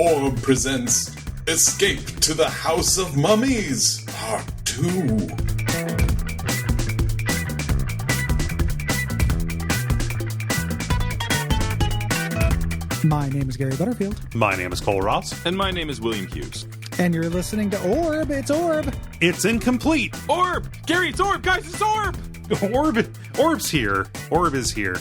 Orb presents Escape to the House of Mummies, Part 2. My name is Gary Butterfield. My name is Cole Ross. And my name is William Hughes. And you're listening to Orb. It's Orb. It's incomplete. Orb! Gary, it's Orb! Guys, it's Orb! Orb's here. Orb is here.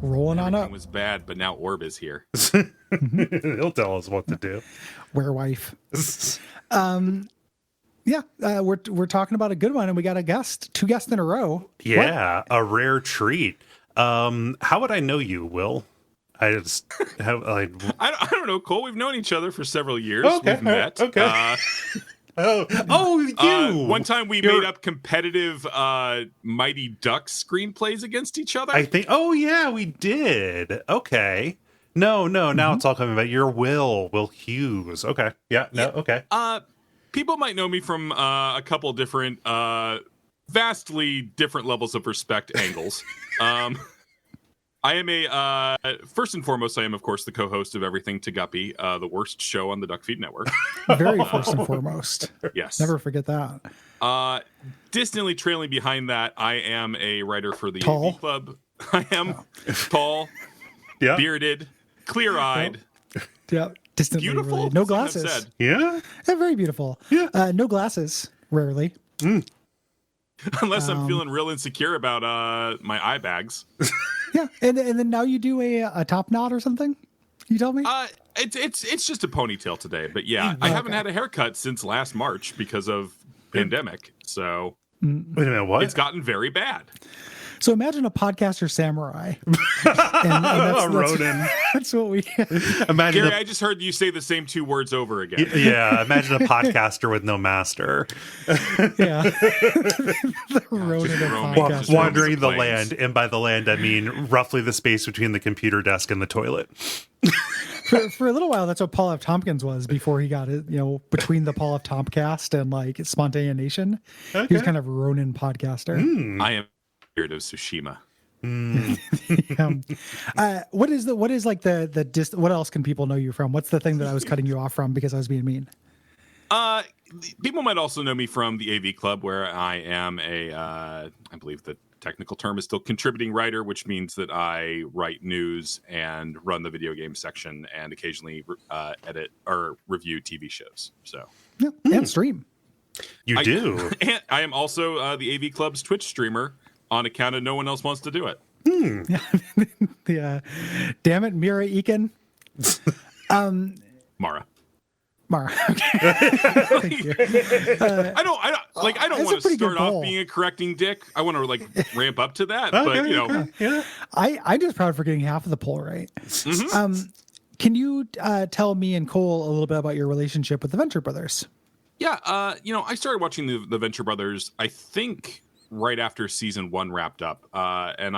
Rolling on Everything up. was bad, but now Orb is here. He'll tell us what to do. Werewife. We're talking about a good one, and we got a guest. 2 guests in a row. Yeah, a rare treat. How would I know you, Will? I just have like I don't know, Cole. We've known each other for several years. Okay, We've met. okay. You. One time we made up competitive Mighty Ducks screenplays against each other. I think. Oh yeah, we did. Okay. No. Now it's all coming back. You're Will Hughes. Okay. Yeah. No. Okay. People might know me from a couple different, vastly different levels of respect angles. I am first and foremost, I am, of course, the co-host of Everything to Guppy, the worst show on the Duckfeed network. Very first and foremost. Yes. Never forget that. Distantly trailing behind that, I am a writer for the Tall. AV Club. I am tall, Yeah. bearded, clear-eyed, Yeah. Distantly beautiful. related. No some have glasses. said. Yeah. Yeah, very beautiful. Yeah. No glasses, rarely. Unless I'm feeling real insecure about my eye bags. Yeah. And then now you do a top knot or something? You tell me? It's just a ponytail today, but yeah, I haven't had a haircut since last March because of pandemic. So Wait a minute. What? it's gotten very bad. So imagine a podcaster samurai. and A Ronin. That's what we... Imagine. Gary, I just heard you say the same 2 words over again. Yeah. Imagine a podcaster with no master. Yeah. The Ronin of roaming. podcasting. Wandering the Planes. land, and by the land I mean roughly the space between the computer desk and the toilet. For a little while, that's what Paul F. Tompkins was before he got it, between the Paul F. Tompcast and like Spontaneous Nation. He was kind of a Ronin podcaster. I am scared of Tsushima. What is like what else can people know you from? What's the thing that I was cutting you off from because I was being mean? People might also know me from the AV Club, where I am I believe the technical term is still contributing writer, which means that I write news and run the video game section and occasionally edit or review TV shows. So Yeah, and stream. You do. And I am also the AV Club's Twitch streamer on account of no one else wants to do it. Yeah. Damn it, Mira Eakin. Mara. Mara. Okay. Thank you. I don't it's want a to pretty good start off poll. being a correcting dick. I want to ramp up to that, but Yeah. I'm just proud for getting half of the poll right. Can you tell me and Cole a little bit about your relationship with the Venture Brothers? Yeah, I started watching the Venture Brothers, I think, right after season 1 wrapped up, and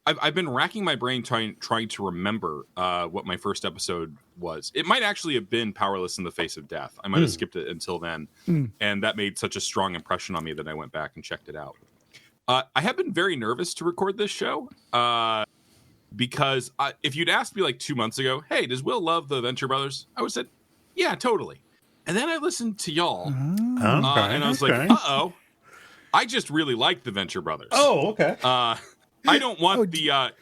I've been racking my brain trying to remember what my first episode was. It might actually have been Powerless in the Face of Death. I might have skipped it until then, and that made such a strong impression on me that I went back and checked it out. I have been very nervous to record this show because if you'd asked me like 2 months ago, hey, does Will love the Venture Brothers? I would have said, yeah, totally. And then I listened to y'all, and I was like, uh-oh. I just really like the Venture Brothers. Oh, okay. I don't want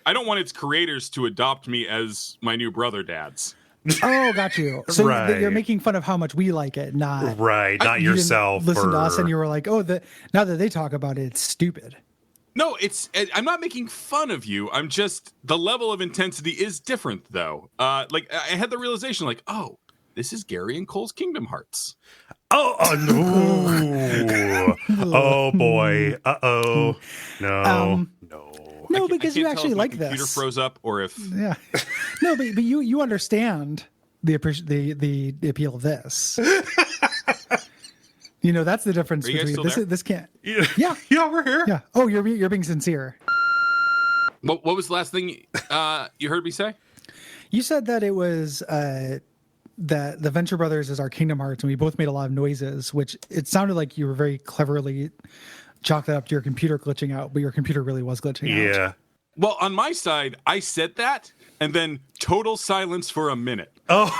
I don't want its creators to adopt me as my new brother dads. Oh, got you. So Right. you're making fun of how much we like it, not Right, not you didn't yourself. Listen to us, or- and you were like, "Oh, now that they talk about it, it's stupid." No, I'm not making fun of you. I'm just the level of intensity is different though. I had the realization like, oh, this is Gary and Cole's Kingdom Hearts. no. Oh boy. Uh-oh. No. No, I because can't you tell actually if my like computer this. froze up or if Yeah. No, but you understand the appeal of this. That's the difference Are you guys between still this. there? This can't. Yeah. Yeah, we're here. Yeah. Oh, you're being sincere. What was the last thing you heard me say? You said that it was that the Venture Brothers is our Kingdom Hearts, and we both made a lot of noises, which it sounded like you were very cleverly chalk that up to your computer glitching out, but your computer really was glitching out. Yeah. Well, on my side, I said that, and then total silence for a minute. Oh,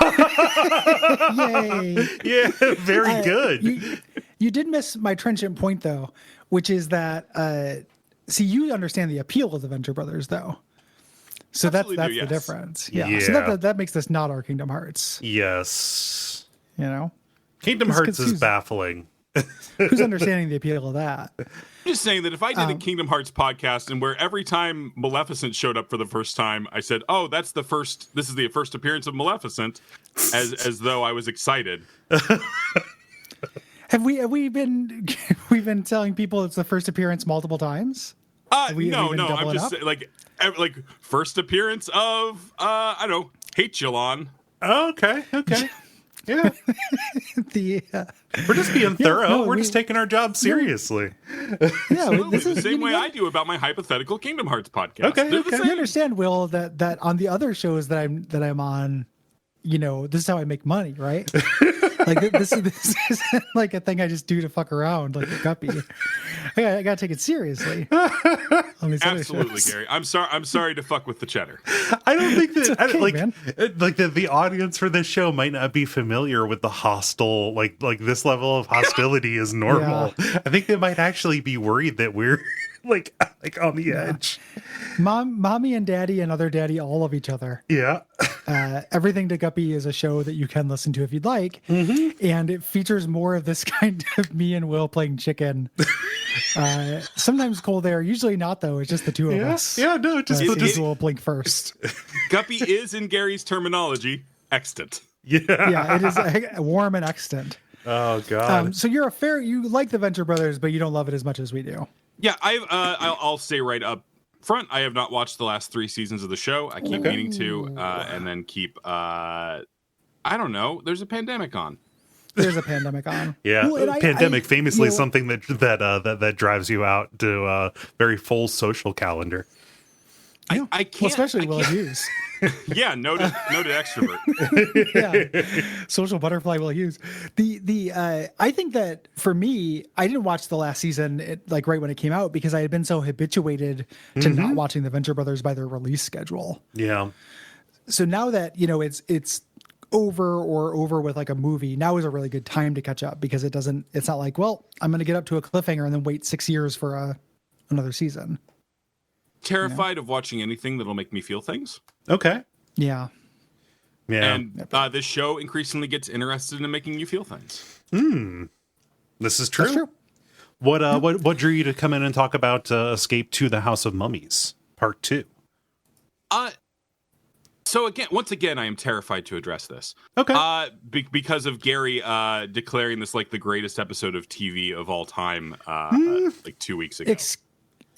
Yay! yeah, very good. You did miss my trenchant point though, which is that see, you understand the appeal of the Venture Brothers though. So that's Absolutely the do, yes. difference. Yeah. Yeah. So that makes this not our Kingdom Hearts. Yes. You know, Kingdom Hearts is baffling. who's understanding the appeal of that? I'm just saying that if I did a Kingdom Hearts podcast and where every time Maleficent showed up for the first time, I said, "Oh, this is the first appearance of Maleficent," as though I was excited. Have we been we've been telling people it's the first appearance multiple times? No, I'm just saying, like first appearance of I don't know, Hate-Julon. Oh, okay. Yeah. We're just being thorough. no, We're just taking our job seriously. Yeah, This is the same way I do about my hypothetical Kingdom Hearts podcast. Okay, They're the okay. You same. understand, Will, that on the other shows that I'm on, you know, this is how I make money, right? Like this isn't like a thing I just do to fuck around like a guppy. I gotta take it seriously. On these other Absolutely, shows. Gary. I'm sorry to fuck with the cheddar. I don't think that okay, man. the audience for this show might not be familiar with the hostile like this level of hostility is normal. I think they might actually be worried that we're like on the edge. Mommy and Daddy and Other Daddy all love each other. Yeah. Everything to Guppy is a show that you can listen to if you'd like, and it features more of this kind of me and Will playing chicken. Sometimes Cold Air, usually not though. It's just the two of us. Yeah, no, just Will blink first. Guppy is, in Gary's terminology, extant. yeah. Yeah, it is warm and extant. Oh god. So you like the Venture Brothers, but you don't love it as much as we do. Yeah, I'll say right up front, I have not watched the last 3 seasons of the show. I keep meaning to, and then keep. I don't know. There's a pandemic on. There's a pandemic on. Yeah, Well, and pandemic famously you know, something that drives you out to a very full social calendar. I can't. Well, especially Will Hughes. Yeah, noted extrovert. Yeah, social butterfly Will Hughes. I think that for me, I didn't watch the last season like right when it came out because I had been so habituated to not watching the Venture Brothers by their release schedule. Yeah. So now that it's over with like a movie, now is a really good time to catch up because it's not like, well, I'm going to get up to a cliffhanger and then wait 6 years for another season. Terrified of watching anything that'll make me feel things. Okay. Yeah. Yeah. And this show increasingly gets interested in making you feel things. This is true. That's true. What drew you to come in and talk about Escape to the House of Mummies Part 2? So once again, I am terrified to address this. Okay. Because of Gary declaring this like the greatest episode of TV of all time, like 2 weeks ago.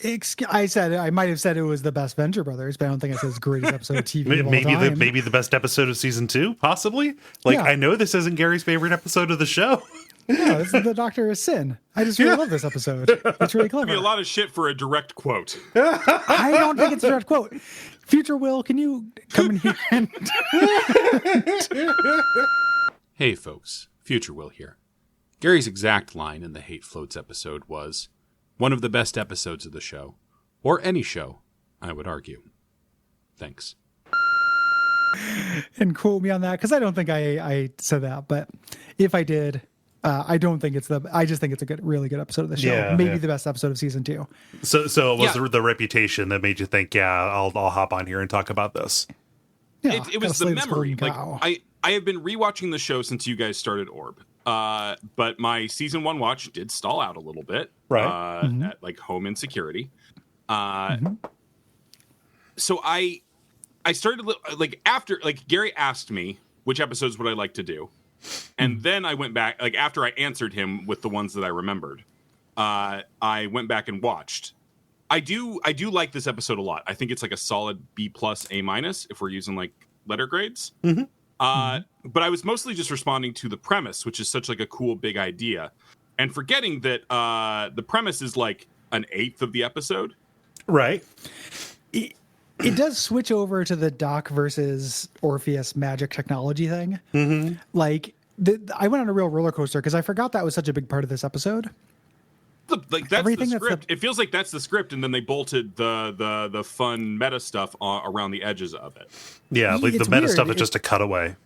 I might have said it was the best Venture Brothers, but I don't think I said it's the greatest episode of TV of all time. Maybe the best episode of season 2, possibly. Like Yeah. I know this isn't Gary's favorite episode of the show. No, this is the Doctor of Sin. I just really love this episode. It's really clever. Be a lot of shit for a direct quote. I don't think it's a direct quote. Future Will, can you come in here and Hey folks, Future Will here. Gary's exact line in the Hate Floats episode was, one of the best episodes of the show. Or any show, I would argue. Thanks. and quote me on that? Because I don't think I said that, but if I did, I don't think I just think it's a really good episode of the show. Yeah, Maybe yeah. the best episode of season 2. So it was the reputation that made you think, yeah, I'll hop on here and talk about this. Yeah, It was gotta the slay this memory. golden Like cow. I have been rewatching the show since you guys started Orb. But my season 1 watch did stall out a little bit. Right. At like home insecurity. So I started like after like Gary asked me which episodes would I like to do. And then I went back, like after I answered him with the ones that I remembered, I went back and watched. I do like this episode a lot. I think it's like a solid B+, A- if we're using like letter grades. But I was mostly just responding to the premise, which is such like a cool big idea, and forgetting that the premise is like an eighth of the episode. Right. It does switch over to the Doc versus Orpheus magic technology thing. Like, I went on a real roller coaster because I forgot that was such a big part of this episode. that's everything the that's script. It feels like that's the script, and then they bolted the fun meta stuff around the edges of it. Yeah, like It's the meta weird. stuff is just a cutaway.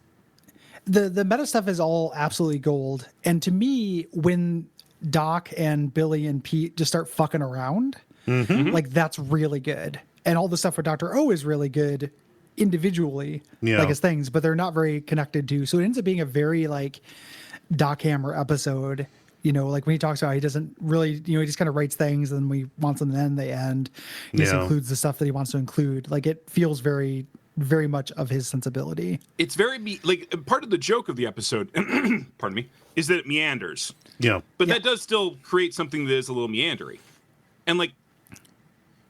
The meta stuff is all absolutely gold. And to me, when Doc and Billy and Pete just start fucking around, like that's really good. And all the stuff with Dr. O is really good individually, like as things, but they're not very connected to. So it ends up being a very like Doc Hammer episode. You know, like when he talks about he doesn't really, you know, he just kind of writes things and we wants them to end, they end. He just includes the stuff that he wants to include. Like it feels very, very much of his sensibility. It's very like part of the joke of the episode, pardon me, is that it meanders. Yeah. But that does still create something that is a little meandery. And like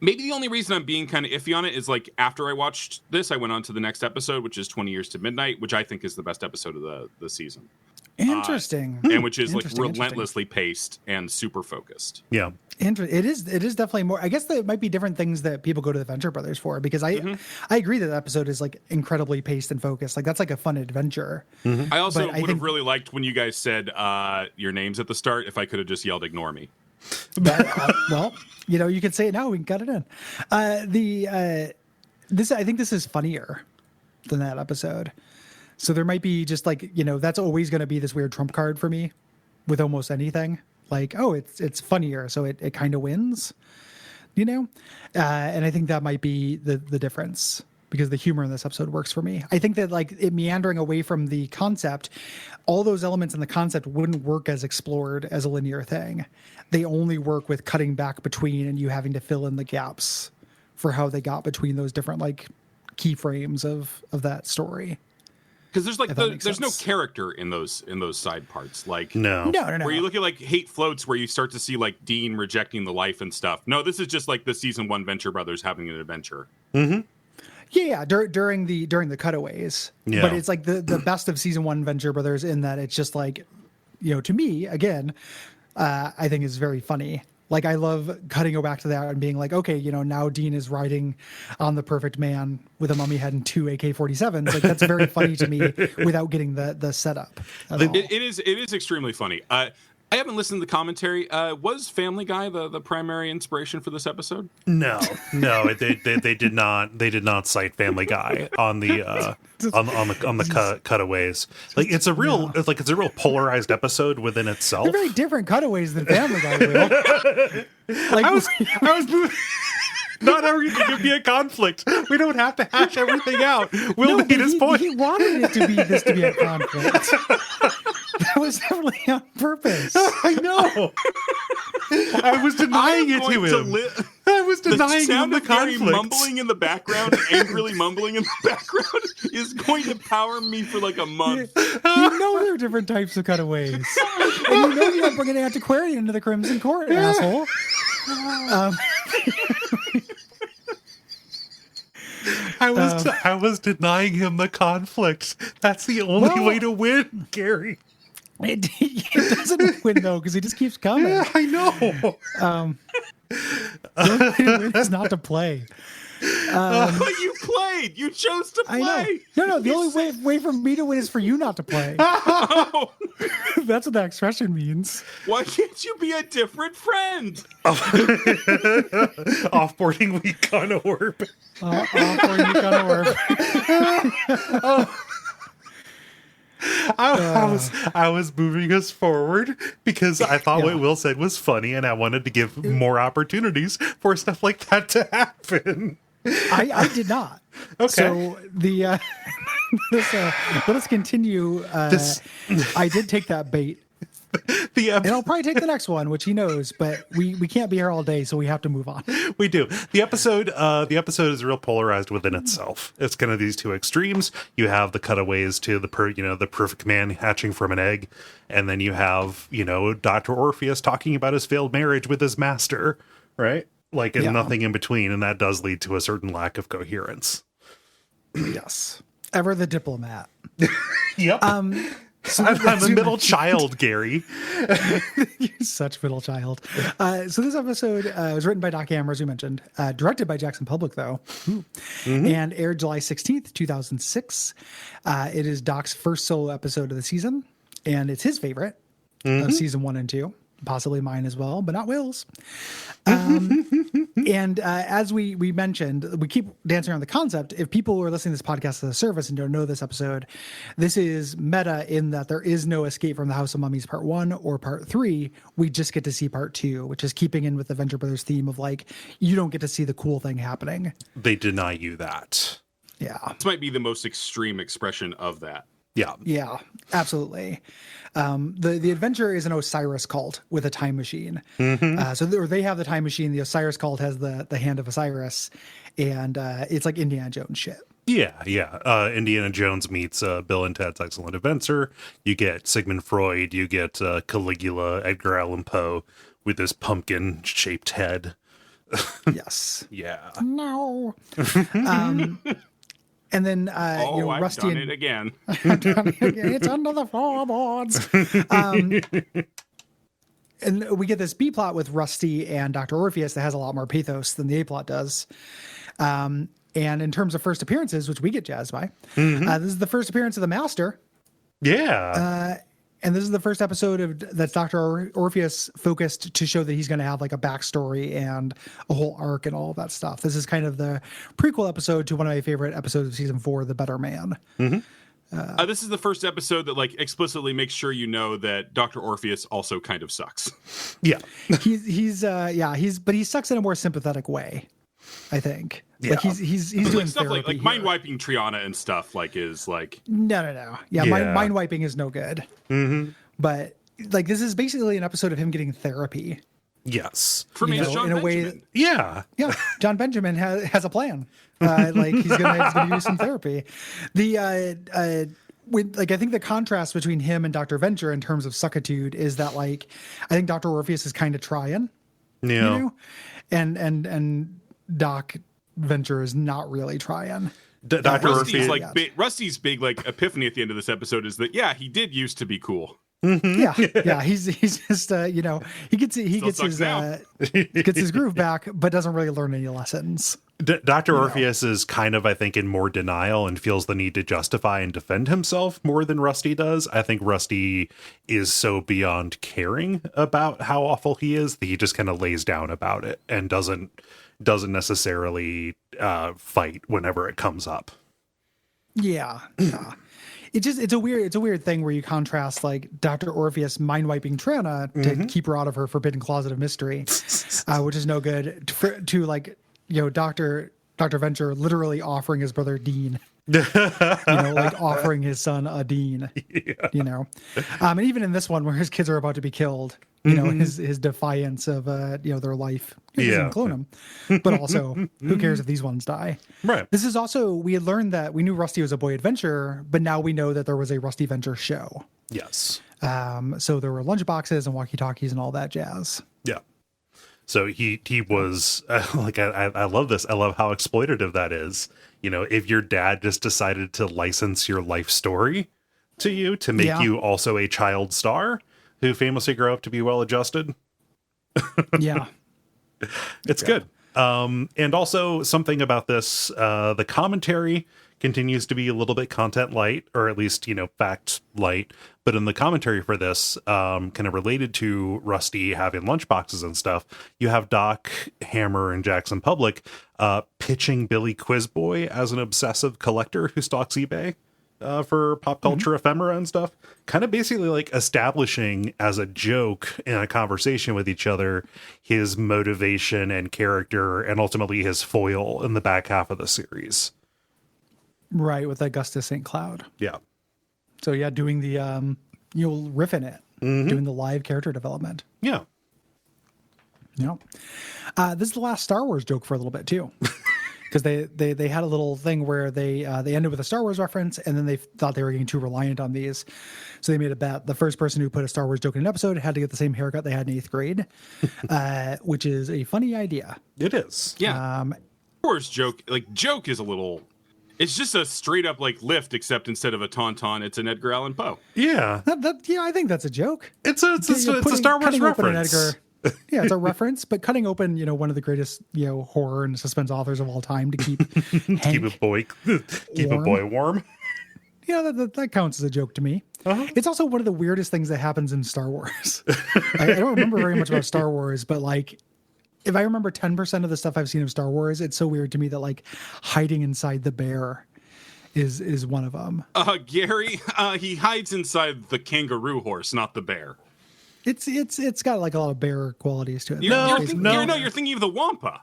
maybe the only reason I'm being kind of iffy on it is like after I watched this, I went on to the next episode, which is 20 Years to Midnight, which I think is the best episode of the season. Interesting. And which is like relentlessly paced and super focused. Yeah. It is definitely more. I guess there might be different things that people go to the Venture Brothers for, because I agree that the episode is like incredibly paced and focused. Like that's like a fun adventure. I also would have really liked when you guys said your names at the start. If I could have just yelled, "Ignore me." Well, you know, you can say it now. We can cut it in. I think this is funnier than that episode. So there might be just like, you know, that's always going to be this weird trump card for me with almost anything. Like, oh, it's funnier, so it kind of wins, you know? And I think that might be the difference, because the humor in this episode works for me. I think that like it meandering away from the concept, all those elements in the concept wouldn't work as explored as a linear thing. They only work with cutting back between and you having to fill in the gaps for how they got between those different like keyframes of that story. Because there's like there's no character in those side parts. Like No. No. Where you look at like Hate Floats, where you start to see like Dean rejecting the life and stuff. No, this is just like the season 1 Venture Brothers having an adventure. Yeah, during the cutaways. Yeah. But it's like the best of season 1 Venture Brothers in that it's just like, you know, to me again, I think is very funny. Like I love cutting back to that and being like, okay, you know, now Dean is riding on the perfect man with a mummy head and 2 AK-47s. Like that's very funny to me without getting the setup. It is extremely funny. I haven't listened to the commentary. Was Family Guy the primary inspiration for this episode? No, they did not. They did not cite Family Guy on the on the cutaways. Like it's a real polarized episode within itself. They're very different cutaways than Family Guy will. Like I was moving. Not everything can be a conflict. We don't have to hash everything out. Will made his point. He wanted it to be a conflict. That was definitely on purpose. I know. I was denying it to him. I was denying him the conflict. Mumbling in the background, angrily mumbling in the background, is going to power me for like a month. You know there are different types of cutaways, and you know you're not bringing an antiquarian into the Crimson Court, asshole. I was denying him the conflict. That's the only way to win, Gary. It doesn't win though, because he just keeps coming. Yeah, I know. The only way to win is not to play. But you played. You chose to play. I know. No. The only way for me to win is for you not to play. Oh. That's what that expression means. Why can't you be a different friend? Offboarding week on Orb. Offboarding week on Orb. I was moving us forward because I thought what Will said was funny, and I wanted to give more opportunities for stuff like that to happen. I did not. Okay. So the let us continue. I did take that bait. And I'll probably take the next one, which he knows, but we can't be here all day, so we have to move on. We do. The episode is real polarized within itself. It's kind of these two extremes. You have the cutaways to the perfect man hatching from an egg, and then you have, Dr. Orpheus talking about his failed marriage with his master, right? Like, and nothing in between, and that does lead to a certain lack of coherence. Yes. Ever the diplomat. Yep. So I'm a middle child, Gary. You're such middle child. So this episode was written by Doc Hammer, as we mentioned, directed by Jackson Public, though, and aired July 16th, 2006. It is Doc's first solo episode of the season, and it's his favorite of season 1 and 2. possibly mine as well, but not Will's. And as we mentioned, we keep dancing around the concept. If people are listening to this podcast as a service and don't know this episode, this is meta in that there is no Escape from the House of Mummies Part 1 or Part 3. We just get to see Part 2, which is keeping in with the Venture Brothers theme of like, you don't get to see the cool thing happening. They deny you that. Yeah. This might be the most extreme expression of that. Yeah. Yeah, absolutely. The adventure is an Osiris cult with a time machine. So they have the time machine. The Osiris cult has the hand of Osiris, and it's like Indiana Jones shit. Yeah. Indiana Jones meets Bill and Ted's Excellent Adventure. You get Sigmund Freud. You get Caligula, Edgar Allan Poe with this pumpkin-shaped head. Yes. Yeah. No. And then I've Rusty done it again. It's under the floorboards. And we get this B plot with Rusty and Dr. Orpheus that has a lot more pathos than the A plot does. And in terms of first appearances, which we get jazzed by, this is the first appearance of the Master. Yeah. And this is the first episode that's Dr. Orpheus focused to show that he's going to have like a backstory and a whole arc and all of that stuff. This is kind of the prequel episode to one of my favorite episodes of season 4, The Better Man. This is the first episode that like explicitly makes sure you know that Dr. Orpheus also kind of sucks. Yeah. But he sucks in a more sympathetic way, I think. Yeah. Like he's doing Like stuff therapy like mind wiping Triana and stuff like is like No. Yeah. Mind wiping is no good. But like this is basically an episode of him getting therapy. Yes. for me, it's John in a way. Benjamin. Yeah. Yeah, John Benjamin has a plan. Like he's gonna use some therapy. I think the contrast between him and Dr. Venture in terms of suckitude is that like I think Dr. Orpheus is kind of trying, Yeah. and Doc Venture is not really trying. Dr. Rusty's Orpheus. Rusty's big like epiphany at the end of this episode is that he did used to be cool. Yeah. He's just he gets his groove back, but doesn't really learn any lessons. Dr. Orpheus is kind of, I think, in more denial and feels the need to justify and defend himself more than Rusty does. I think Rusty is so beyond caring about how awful he is that he just kind of lays down about it and doesn't necessarily fight whenever it comes up. Yeah. It's a weird thing where you contrast like Dr. Orpheus mind wiping Triana to keep her out of her forbidden closet of mystery, which is no good to like, Dr. Venture literally offering his brother Dean, like offering his son a Dean, and even in this one where his kids are about to be killed, his defiance of, their life. He doesn't clone them, but also who cares if these ones die? Right. This is also, we had learned that we knew Rusty was a boy adventurer, but now we know that there was a Rusty Venture show. Yes. So there were lunchboxes and walkie-talkies and all that jazz. Yeah. So he was like, I love this. I love how exploitative that is. If your dad just decided to license your life story to you to make you also a child star who famously grow up to be well-adjusted. Yeah. It's good. And also something about this, the commentary continues to be a little bit content light, or at least, fact light. But in the commentary for this, kind of related to Rusty having lunchboxes and stuff, you have Doc, Hammer, and Jackson Public pitching Billy Quizboy as an obsessive collector who stalks eBay for pop culture ephemera and stuff. Kind of basically like establishing as a joke in a conversation with each other his motivation and character and ultimately his foil in the back half of the series. Right, with Augustus St. Cloud. Yeah. So yeah, doing the riff in it, doing the live character development. Yeah. This is the last Star Wars joke for a little bit too, because they had a little thing where they ended with a Star Wars reference, and then they thought they were getting too reliant on these, so they made a bet: the first person who put a Star Wars joke in an episode had to get the same haircut they had in 8th grade, which is a funny idea. It is. Yeah. Star Wars joke is a little. It's just a straight up like lift, except instead of a tauntaun, it's an Edgar Allan Poe. Yeah. I think that's a joke. It's a Star Wars reference. Yeah, it's a reference, but cutting open, one of the greatest, horror and suspense authors of all time to keep keep a boy warm. that counts as a joke to me. It's also one of the weirdest things that happens in Star Wars. I don't remember very much about Star Wars, but like, if I remember 10% of the stuff I've seen of Star Wars, it's so weird to me that like hiding inside the bear is one of them. Gary, he hides inside the kangaroo horse, not the bear. It's got like a lot of bear qualities to it. You're thinking of the Wampa.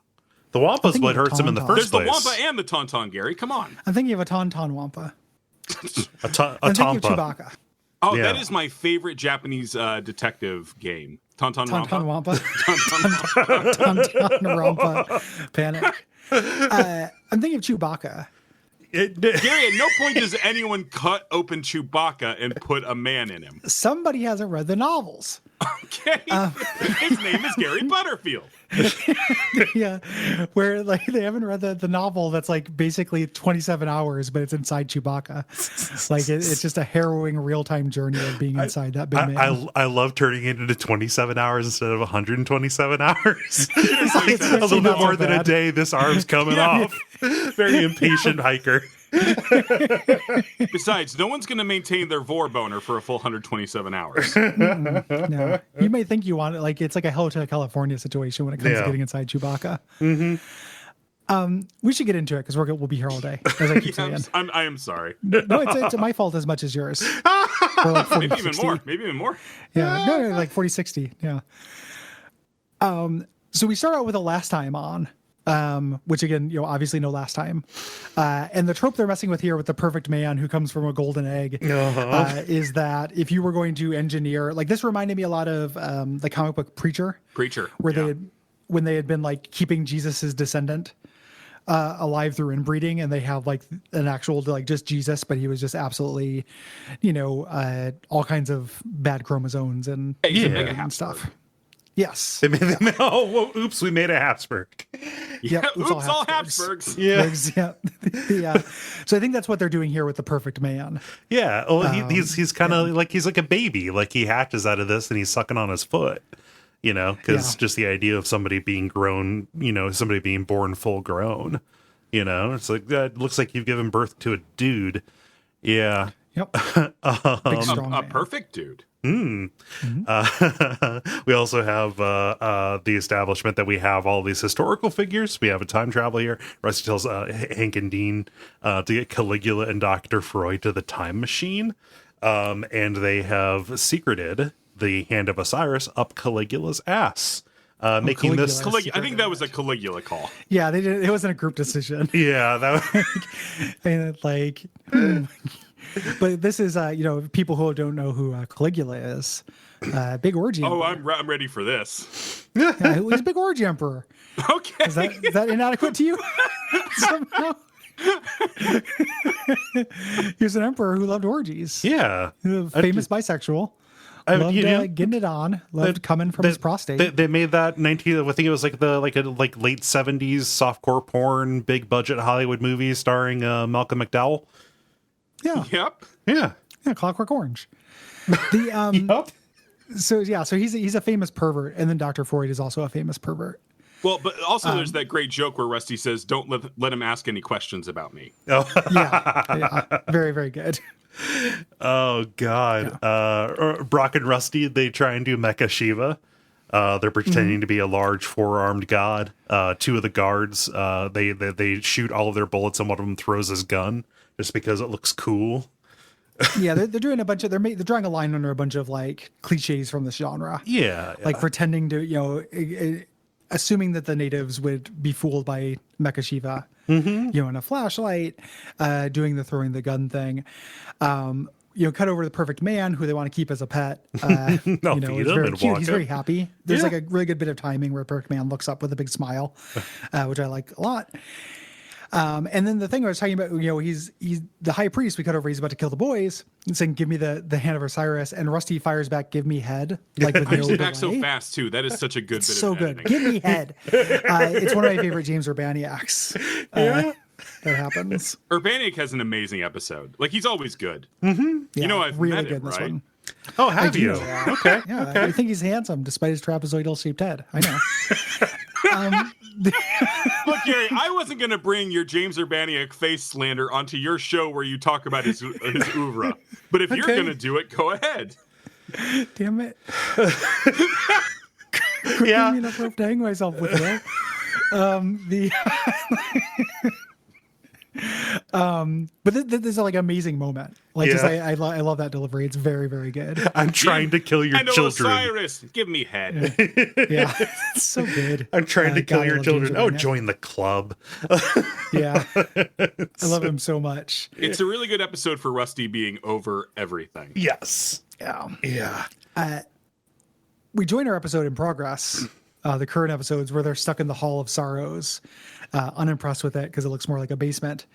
The Wampa's what hurts him in the first There's place. the Wampa and the Tauntaun, Gary. Come on. I'm thinking of a Tauntaun Wampa. A I'm thinking of Tampa. Chewbacca. Oh, Yeah. that is my favorite Japanese detective game. Tauntaun Tauntaun Wampa. Wampa. Tauntaun Wampa. Panic. I'm thinking of Chewbacca. Gary, at no point does anyone cut open Chewbacca and put a man in him. Somebody hasn't read the novels. Okay. His name is Gary Butterfield. Yeah, where like they haven't read the novel that's like basically 27 hours, but it's inside Chewbacca. Like it's just a harrowing real time journey of being inside that big man. I love turning it into 27 hours instead of 127 hours. It's A little bit not more so than a bad. day. This arm's coming off. Very impatient hiker. Besides, no one's going to maintain their vor boner for a full 127 hours. No, you may think you want it, like it's like a Hotel California situation when it comes to getting inside Chewbacca. We should get into it because we'll be here all day. As I keep saying, I am sorry. no, it's my fault as much as yours. For like 40, Maybe even 60. more. Maybe even more. Yeah, no, like 40, 60. Yeah. So we start out with a last time on, which again, obviously no last time. And the trope they're messing with here with the perfect man who comes from a golden egg is that if you were going to engineer, like this reminded me a lot of the comic book Preacher, where when they had been like keeping Jesus's descendant alive through inbreeding, and they have like an actual like just Jesus, but he was just absolutely, all kinds of bad chromosomes and and stuff. Yes. They made them. Oh, oops! We made a Habsburg. Yeah. Oops, all Habsburgs. Yeah. Yeah. So I think that's what they're doing here with the perfect man. Yeah. Well, he's kind of like he's like a baby. Like he hatches out of this and he's sucking on his foot. Because just the idea of somebody being grown, somebody being born full grown, it's like that looks like you've given birth to a dude. Yeah. Yep. Big, strong A man. perfect dude. We also have the establishment that we have all these historical figures. We have a time travel here. Rusty tells Hank and Dean to get Caligula and Dr. Freud to the time machine. And they have secreted the hand of Osiris up Caligula's ass. Making Caligula. this I think that was a Caligula call. Yeah, they did. It wasn't a group decision. Yeah, that And like, but this is people who don't know who Caligula is. Big orgy. Oh, emperor. I'm ready for this. Yeah, he's a big orgy emperor. Okay. Is that inadequate to you? Somehow. He was an emperor who loved orgies. yeah. He was a famous bisexual. Loved getting it on. Loved coming from his prostate. They made that I think it was like the late 70s softcore porn, big budget Hollywood movie starring Malcolm McDowell. Yeah. Yep. Yeah. Yeah, Clockwork Orange. The Yep. so he's a famous pervert, and then Dr. Freud is also a famous pervert. Well, but also there's that great joke where Rusty says, "Don't let him ask any questions about me." Oh. Yeah. Very, very good. Oh God. Brock and Rusty, they try and do Mecha Shiva. They're pretending to be a large four-armed god. Two of the guards, they shoot all of their bullets, and one of them throws his gun just because it looks cool. Yeah, they're doing a bunch of they're drawing a line under a bunch of like cliches from this genre. Yeah. Like pretending to assuming that the natives would be fooled by Mecha Shiva, in a flashlight, doing the throwing the gun thing. Cut over to the perfect man who they want to keep as a pet. Feed he's him very and cute. walk He's him. very happy. There's Yeah. like a really good bit of timing where perfect man looks up with a big smile, which I like a lot. And then the thing I was talking about, he's the high priest. We cut over. He's about to kill the boys and saying, "Give me the hand of Osiris." And Rusty fires back, "Give me head." Like with Brings no it back so delay. fast too. That is such a good bit. So of good. editing. Give me head. It's one of my favorite James Urbaniaks. That happens. Urbaniak has an amazing episode. Like he's always good. Yeah, I've really met good him, in this right? one. Oh, have do you? know that. Okay. Yeah, Okay. I think he's handsome despite his trapezoidal shaped head. I know. Look, Gary, I wasn't going to bring your James Urbaniak face slander onto your show where you talk about his oeuvre. But if you're Okay. going to do it, go ahead. Damn it. Yeah. Give me enough rope to hang myself with, though. But this is like an amazing moment. Like, Yeah. just, I love that delivery. It's very, very good. I'm trying to kill your I know children. Osiris. Give me head. Yeah, it's so good. I'm trying to kill God, I your love children. James Oh, Urbaniak. join the club. Yeah, I love him so much. It's a really good episode for Rusty being over everything. Yes. Yeah. Yeah. We join our episode in progress, the current episodes where they're stuck in the Hall of Sorrows, unimpressed with it because it looks more like a basement.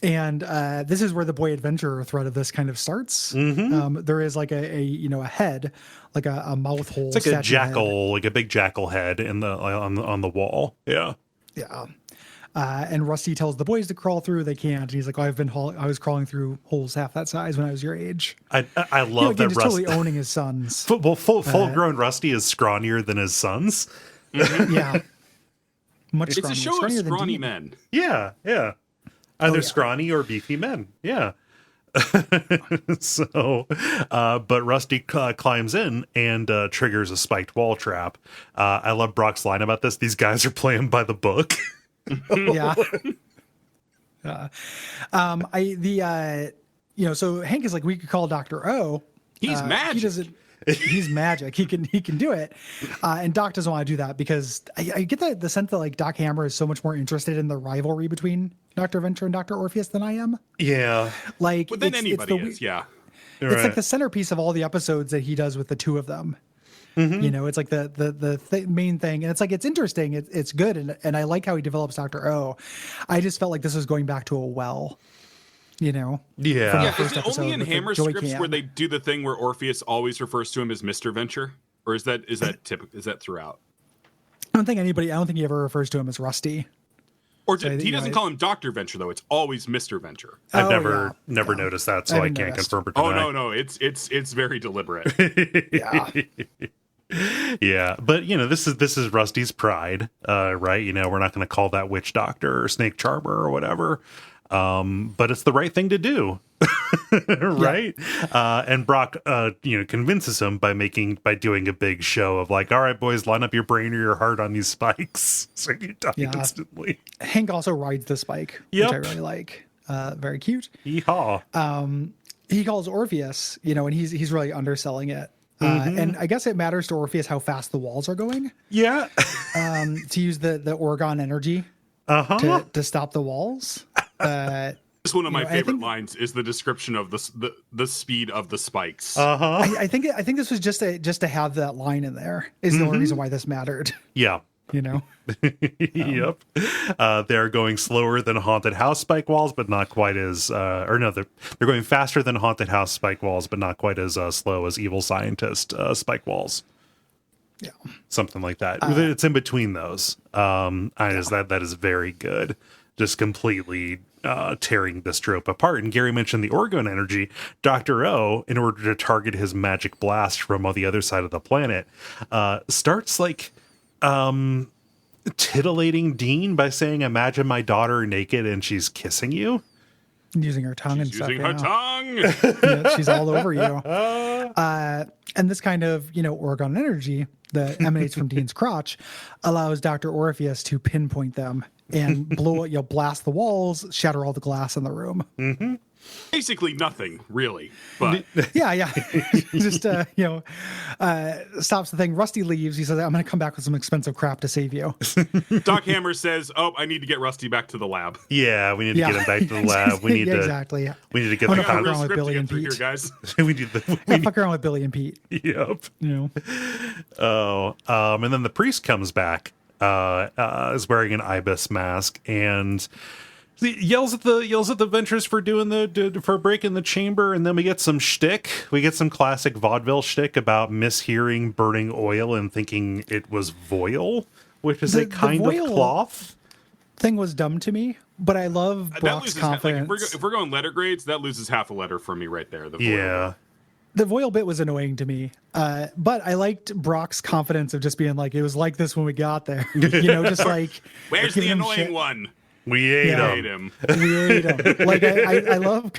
And this is where the boy adventurer thread of this kind of starts. There is like a head, like a mouth hole. It's like a statue jackal, like a big jackal head in the on the wall. Yeah. head. Yeah. And Rusty tells the boys to crawl through. They can't. And he's like, I was crawling through holes half that size when I was your age. I love Again, that just Rusty. totally owning his sons. Full grown Rusty is scrawnier than his sons. Yeah. Much It's a show of scrawnier than scrawny Dean. men. Yeah. Yeah. Either yeah. scrawny or beefy men. Yeah. So, but Rusty climbs in and triggers a spiked wall trap. I love Brock's line about this. These guys are playing by the book. Yeah. So Hank is like, we could call Dr. O. He's He magic. doesn't. He's magic. He can do it. And Doc doesn't want to do that because I get the sense that like Doc Hammer is so much more interested in the rivalry between Dr. Venture and Dr. Orpheus than I am. Yeah. Like, But then it's anybody the, is, yeah. It's like the centerpiece of all the episodes that he does with the two of them. You know, it's like the main thing, and it's like it's interesting. It's good, and I like how he develops Dr. O. I just felt like this was going back to a well. You know, Yeah. From the Yeah, first is it episode only in with the Hammer Joy scripts Cam. where they do the thing where Orpheus always refers to him as Mr. Venture? Or is that throughout? I don't think he ever refers to him as Rusty. Or So I think, he doesn't call him Dr. Venture though. It's always Mr. Venture. I've Oh, never yeah. noticed that, so I I haven't can't noticed. confirm or Oh deny. no, it's very deliberate. Yeah. Yeah, but you know, this is Rusty's pride, right? You know, we're not going to call that witch doctor or snake charmer or whatever, but it's the right thing to do, right? And Brock, convinces him by doing a big show of like, all right, boys, line up your brain or your heart on these spikes, so you die Yeah. instantly. Hank also rides the spike, Yep. which I really like. Very cute. Yeehaw! He calls Orpheus, and he's really underselling it. And I guess it matters to Orpheus how fast the walls are going. Yeah. To use the Orgon energy to stop the walls. It's one of my I favorite think- lines is the description of the speed of the spikes. I think this was just to have that line in there is the only reason why this mattered. Yeah. Yep. They're going slower than haunted house spike walls, but not quite as they're going faster than haunted house spike walls, but not quite as slow as evil scientist spike walls. Yeah. Something like that. It's in between those. That is very good. Just completely tearing this trope apart. And Gary mentioned the Orgon energy. Dr. O, in order to target his magic blast from on the other side of the planet, starts like titillating Dean by saying, imagine my daughter naked and she's kissing you. Using her tongue and She's stuff. using her tongue. Yeah, she's all over you. And this kind of, Orgon energy that emanates from Dean's crotch allows Dr. Orpheus to pinpoint them and blast the walls, shatter all the glass in the room. Mm-hmm. Basically nothing, really. But Yeah. Just, stops the thing. Rusty leaves. He says, I'm going to come back with some expensive crap to save you. Doc Hammer says, "Oh, I need to get Rusty back to the lab." Yeah, we need to get him back to the lab. We need to exactly. We need to get I'm the gonna Got a fuck real around with script to Billy get and through here, Pete. guys. we need the Fuck around with Billy and Pete. Yep. Oh, And then the priest comes back, is wearing an ibis mask and yells at the Ventures for for breaking the chamber, and then we get some shtick. We get some classic vaudeville shtick about mishearing burning oil and thinking it was voile, which is a kind of voile cloth. thing was dumb to me, but I love That Brock's loses confidence. if we're going letter grades, that loses half a letter for me right there. The void. Yeah. The Voyle bit was annoying to me, but I liked Brock's confidence of just being like, it was like this when we got there. Just like, where's the annoying one? We ate him. We ate him. Like I love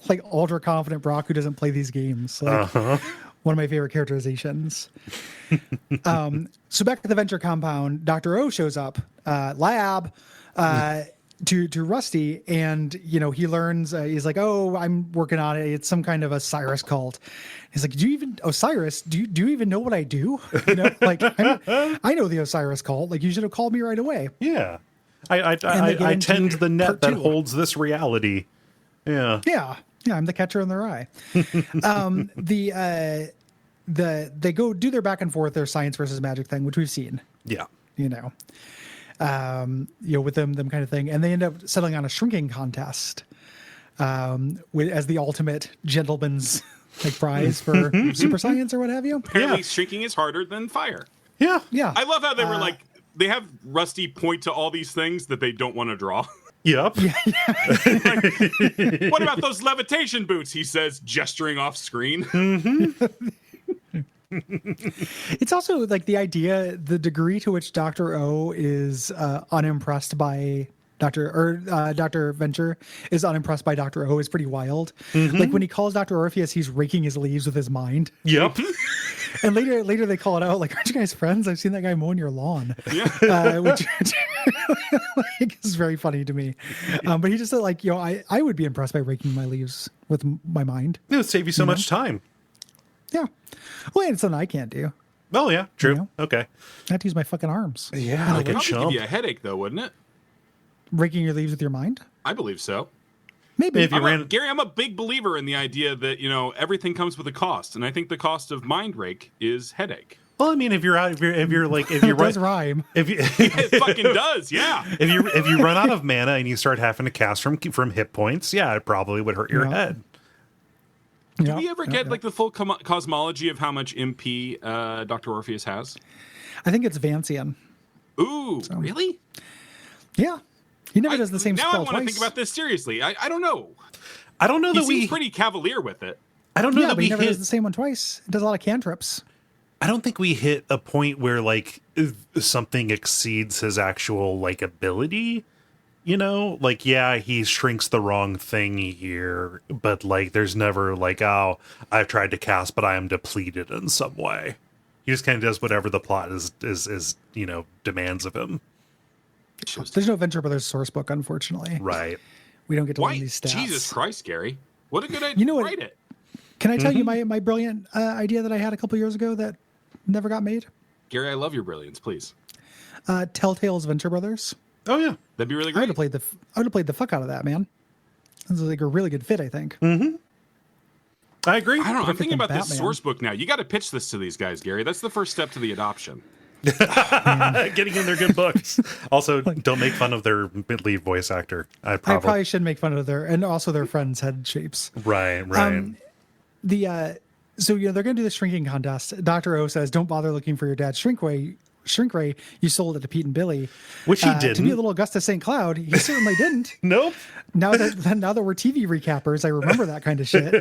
like ultra confident Brock who doesn't play these games. Like one of my favorite characterizations. So back at the Venture compound, Dr. O shows up, lab, to Rusty, and he learns. He's like, "Oh, I'm working on it. It's some kind of Osiris cult." He's like, "Do you even Osiris? Do you even know what I do? Like I know the Osiris cult. Like you should have called me right away." Yeah, I tend the net that holds this reality. Yeah. I'm the catcher in their eye. They go do their back and forth, their science versus magic thing, which we've seen. Yeah. With them kind of thing, and they end up settling on a shrinking contest, as the ultimate gentleman's prize for super science or what have you. Apparently, shrinking is harder than fire. Yeah. I love how they were they have Rusty point to all these things that they don't want to draw. Yep. What about those levitation boots? He says, gesturing off screen. It's also the idea, the degree to which Dr. O is unimpressed by Dr. Venture is unimpressed by Dr. O is pretty wild. Like when he calls Dr. Orpheus, he's raking his leaves with his mind. Yep. And later they call it out, like, aren't you guys friends? I've seen that guy mowing your lawn. Yeah. Which is very funny to me. But he just said, I would be impressed by raking my leaves with my mind. It would save you so much time. Yeah. Well, and it's something I can't do. Oh, yeah. True. Okay. I have to use my fucking arms. Yeah, like a Probably chump. give you a headache, though, wouldn't it? Raking your leaves with your mind? I believe so. Maybe. If you ran... Gary, I'm a big believer in the idea that, everything comes with a cost. And I think the cost of mind rake is headache. Well, I mean, if you're it does rhyme. It fucking does, yeah. If you run out of mana and you start having to cast from hit points, yeah, it probably would hurt your head. Do we ever get the full cosmology of how much MP Dr. Orpheus has? I think it's Vancian. Ooh, really? Yeah. He never does the same spell Now I want twice. to think about this seriously. I don't know. I don't know He that seems pretty cavalier with it. I don't know that but he never does the same one twice. He does a lot of cantrips. I don't think we hit a point where something exceeds his actual ability. He shrinks the wrong thing here, but there's never oh, I've tried to cast, but I am depleted in some way. He just kind of does whatever the plot is demands of him. There's no Venture Brothers source book, unfortunately. Right. We don't get to learn these stats. Jesus Christ, Gary. What a good idea. You know what? Write it. Can I tell you my brilliant idea that I had a couple years ago that never got made? Gary, I love your brilliance, please. Telltale's Venture Brothers. Oh, yeah. That'd be really I great. would have played the fuck out of that, man. This is a really good fit, I think. I agree. I don't know. I'm thinking about Batman. this source book now. You got to pitch this to these guys, Gary. That's the first step to the adoption. Getting in their good books. Also, don't make fun of their lead voice actor. I probably should make fun of their friends' head shapes. Right. So they're going to do the shrinking contest. Dr. O says, "Don't bother looking for your dad's shrink ray. You sold it to Pete and Billy," which he didn't. To be a little Augustus St. Cloud, he certainly didn't. Nope. Now that we're TV recappers, I remember that kind of shit.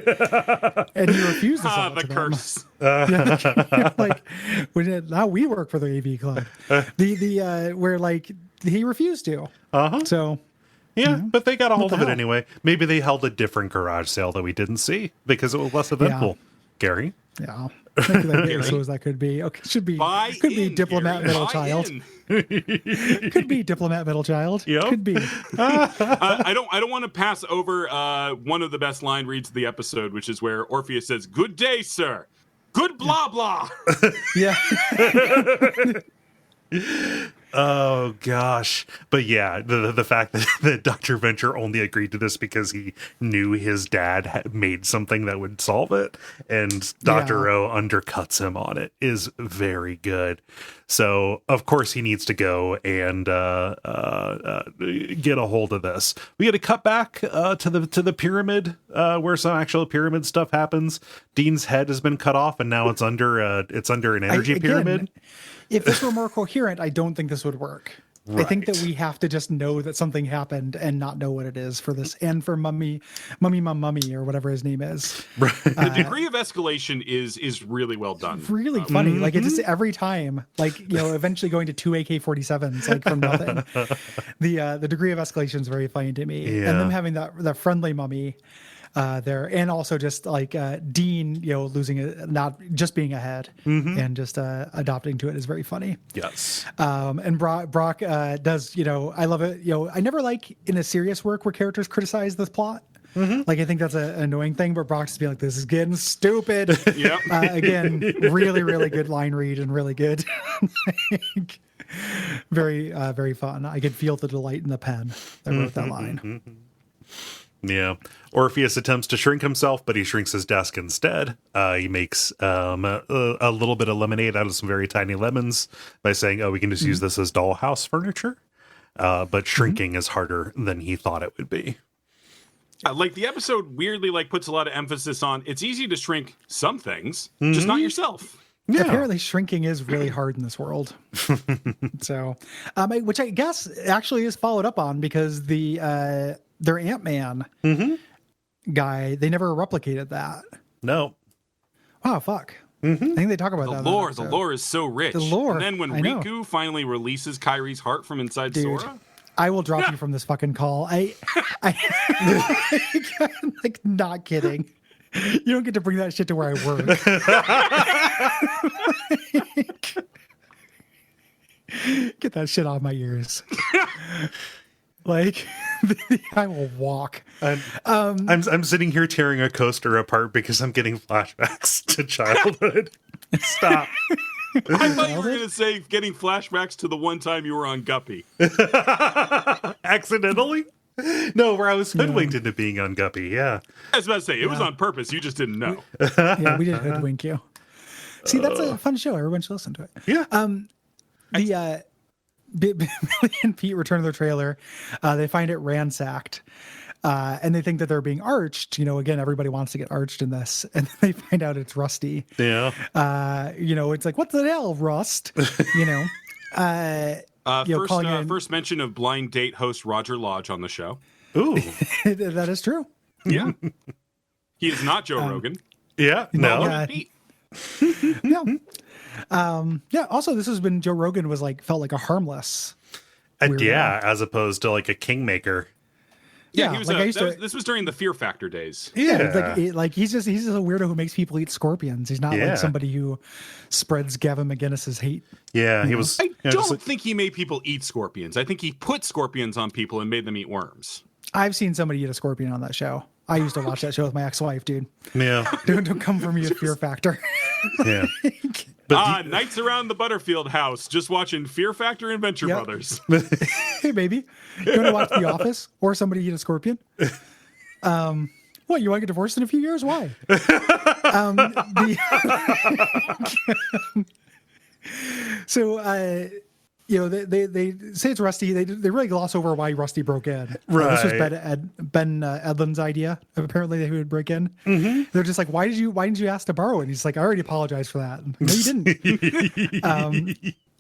And he refused to sell it to curse. Now we work for the AV club. Where he refused to. So. Yeah, but they got a hold of it anyway. Maybe they held a different garage sale that we didn't see because it was less eventful. Gary? Yeah. That could be. Okay, could be diplomat middle child. Could be diplomat middle child. Yep. Could be. I don't want to pass over one of the best line reads of the episode, which is where Orpheus says, "Good day, sir. Good blah blah." Yeah. Oh gosh. But yeah, the fact that Dr. Venture only agreed to this because he knew his dad had made something that would solve it, and Dr. O undercuts him on it is very good. So of course he needs to go and get a hold of this. We got to cut back to the pyramid where some actual pyramid stuff happens. Dean's head has been cut off, and now it's under an energy pyramid. If this were more coherent, I don't think this would work. I think that Right. we have to just know that something happened and not know what it is for this, and for Mummy, or whatever his name is. The degree of escalation is really well done. Really funny. Like, it's just every time, like, eventually going to 2 AK-47s, like, from nothing. The degree of escalation is very funny to me. Yeah. And them having that friendly mummy there, and also just like Dean, losing it, not just being ahead, and just adopting to it is very funny. Yes. And Brock does, I love it. I never like in a serious work where characters criticize the plot. Like, I think that's an annoying thing, but Brock's just being like, this is getting stupid. Yep. Again, really, really good line read and really good. Like, very, very fun. I could feel the delight in the pen that wrote that line. Yeah. Orpheus attempts to shrink himself, but he shrinks his desk instead. He makes a little bit of lemonade out of some very tiny lemons by saying, we can just use this as dollhouse furniture. But shrinking is harder than he thought it would be. Like, the episode weirdly puts a lot of emphasis on it's easy to shrink some things, just not yourself. Yeah. Apparently shrinking is really hard in this world. So, which I guess actually is followed up on because their Ant-Man guy, they never replicated that. No. Wow, fuck. I think they talk about that. The lore is so rich. The lore, and then when I know. Riku finally releases Kyrie's heart from inside Dude, Sora, I will drop you from this fucking call. I like, not kidding. You don't get to bring that shit to where I work. Get that shit off my ears. Like, I will walk. I'm sitting here tearing a coaster apart because I'm getting flashbacks to childhood. Stop. I thought you were going to say getting flashbacks to the one time you were on Guppy. Accidentally? No, where I was hoodwinked into being on Guppy, yeah. I was about to say, it was on purpose. You just didn't know. Yeah, we did hoodwink you. See, that's a fun show. Everyone should listen to it. Yeah. Billy and Pete return to their trailer. They find it ransacked. And they think that they're being arched. Again, everybody wants to get arched in this. And then they find out it's Rusty. Yeah. It's like, what the hell, Rust? First mention of blind date host Roger Lodge on the show. Ooh. That is true. Yeah. He is not Joe Rogan. Yeah. No. Yeah. Pete. Yeah. Also, this has been Joe Rogan felt like a harmless. weird Yeah, as opposed to like a kingmaker. Yeah, Yeah, he was. This was during the Fear Factor days. Yeah, he's just a weirdo who makes people eat scorpions. He's not like somebody who spreads Gavin McGinnis's hate. Yeah, he was. I don't think he made people eat scorpions. I think he put scorpions on people and made them eat worms. I've seen somebody eat a scorpion on that show. I used to watch that show with my ex-wife, dude. Yeah. Don't come for me with Fear Factor. Yeah. But nights around the Butterfield house, just watching Fear Factor and Venture Brothers. Hey, baby, you want to watch The Office or somebody eat a scorpion? What, you want to get divorced in a few years? Why? They say it's Rusty. They really gloss over why Rusty broke in. Right. This was Ben Edlund's idea. Apparently, that he would break in. They're just like, why didn't you ask to borrow it? And he's like, I already apologized for that. No, you didn't.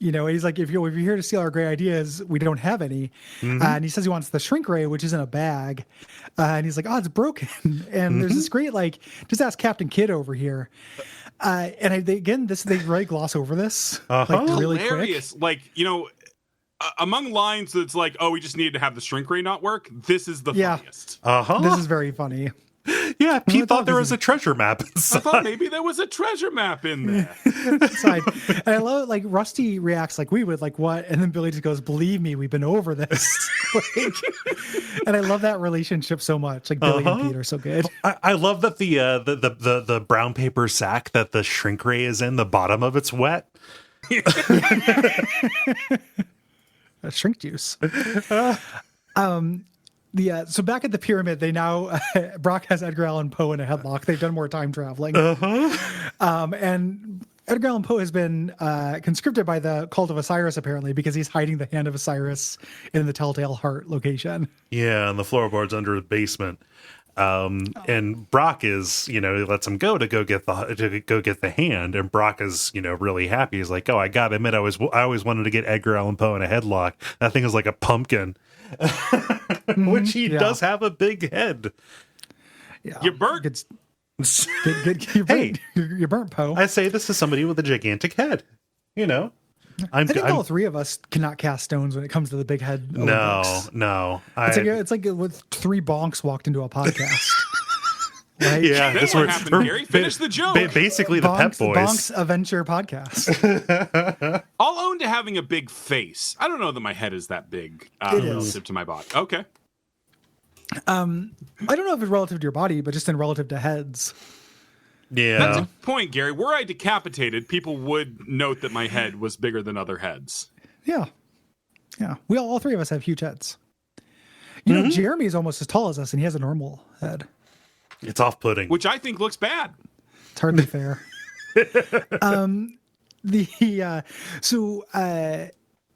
He's like, if you're here to steal our great ideas, we don't have any. And he says he wants the shrink ray, which is in a bag. And he's like, it's broken. And there's this great, just ask Captain Kidd over here. They really gloss over this. Really hilarious. Quick. Among lines that's like, we just needed to have the shrink ray not work. This is the funniest. This is very funny. Yeah, Pete thought there was a treasure map inside. I thought maybe there was a treasure map in there. Inside. And I love it, Rusty reacts like we would, what? And then Billy just goes, believe me, we've been over this. And I love that relationship so much. Billy and Pete are so good. I love that the brown paper sack that the shrink ray is in, the bottom of it's wet. Shrink juice. So back at the pyramid, they now Brock has Edgar Allan Poe in a headlock. They've done more time traveling. And Edgar Allan Poe has been conscripted by the cult of Osiris, apparently, because he's hiding the hand of Osiris in the Telltale Heart location. Yeah, and the floorboards under the basement. And Brock is, he lets him go to go get the hand, and Brock is, really happy. He's like, "Oh, I gotta admit, I always wanted to get Edgar Allan Poe in a headlock. That thing is like a pumpkin," which he does have a big head. Yeah. You're burnt. You're burnt. You're burnt, Poe. I say this is somebody with a gigantic head. I think all three of us cannot cast stones when it comes to the big head. No. It's like with three bonks walked into a podcast. Right? Yeah, that's what happened, Gary. Finish the joke. Basically, the Pep Boys. Bonks Adventure podcast. I'll own to having a big face. I don't know that my head is that big relative to my body. Okay. I don't know if it's relative to your body, but just in relative to heads. Yeah. That's a point, Gary. Were I decapitated, people would note that my head was bigger than other heads. Yeah. Yeah. All three of us have huge heads. Jeremy is almost as tall as us, and he has a normal head. It's off-putting. Which I think looks bad. It's hardly fair.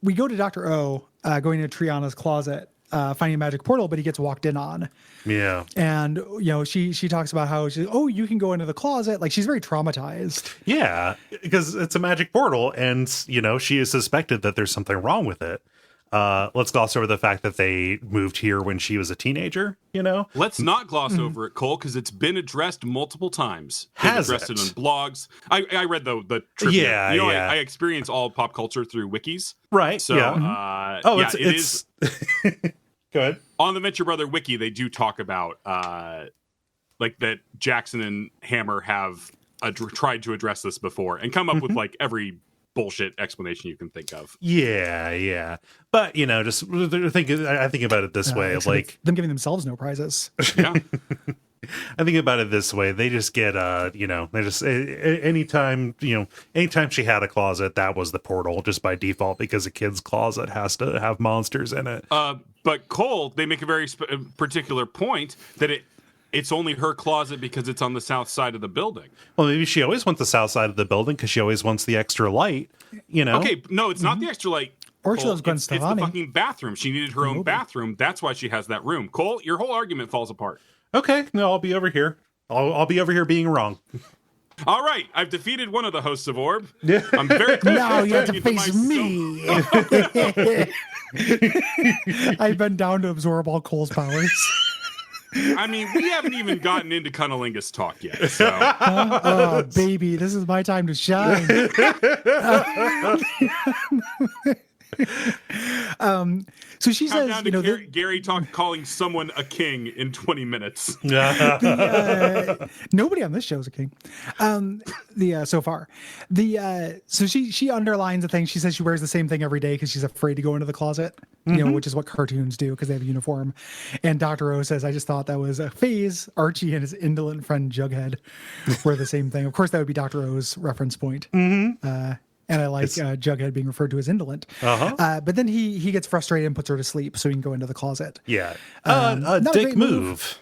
We go to Dr. O, going into Triana's closet, finding a magic portal, but he gets walked in on. Yeah. And, she talks about how you can go into the closet. Like, she's very traumatized. Yeah, because it's a magic portal, and, she is suspected that there's something wrong with it. Let's gloss over the fact that they moved here when she was a teenager, Let's not gloss over it, Cole, because it's been addressed multiple times. Has addressed it? On blogs. I read the trivia. Yeah, I experience all pop culture through wikis. Right, So, yeah. it is... Go ahead. On the Venture Brother wiki, they do talk about that Jackson and Hammer have tried to address this before and come up with every bullshit explanation you can think of. Yeah. But, just I think about it this way, like them giving themselves no prizes. Yeah. I think about it this way. They just get, they just, anytime she had a closet, that was the portal just by default, because a kid's closet has to have monsters in it. But Cole, they make a very particular point that it's only her closet because it's on the south side of the building. Well, maybe she always wants the south side of the building because she always wants the extra light, Okay, no, it's not the extra light. Or she loves Gwen Stefani. It's the fucking bathroom. She needed her own bathroom. That's why she has that room. Cole, your whole argument falls apart. Okay, no, I'll be over here. I'll be over here being wrong. All right, I've defeated one of the hosts of Orb. I'm very close. Now you have to face me. I've been down to absorb all Cole's powers. I mean, we haven't even gotten into cunnilingus talk yet. So. Oh, baby, this is my time to shine. So she says, down to Gary calling someone a king in 20 minutes. Nobody on this show is a king. So far, so she underlines the thing. She says she wears the same thing every day because she's afraid to go into the closet. Which is what cartoons do because they have a uniform. And Dr. O says, I just thought that was a phase. Archie and his indolent friend Jughead wear the same thing. Of course, that would be Dr. O's reference point. And I like Jughead being referred to as indolent. But then he gets frustrated and puts her to sleep so he can go into the closet. Yeah. Dick move.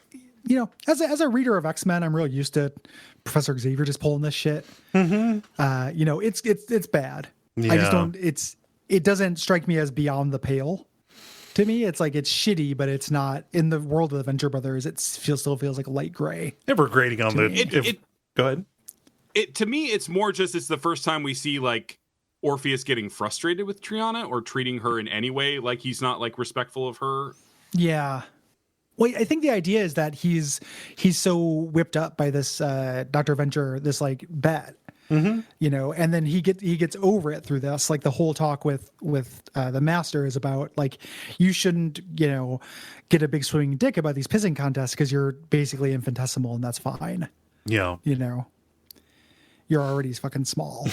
As a reader of X-Men, I'm real used to Professor Xavier just pulling this shit. It's bad. Yeah. I just don't. It doesn't strike me as beyond the pale. To me, it's like it's shitty, but it's not in the world of the Venture Brothers. Still feels like light gray. Never grading on the. Go ahead. To me, it's more just it's the first time we see like Orpheus getting frustrated with Triana or treating her in any way like he's not like respectful of her. Yeah. Well, I think the idea is that he's so whipped up by this Dr. Venture, this like bet. And then he gets over it through this. Like the whole talk with the master is about like you shouldn't get a big swinging dick about these pissing contests because you're basically infinitesimal and that's fine. Yeah, you're already fucking small.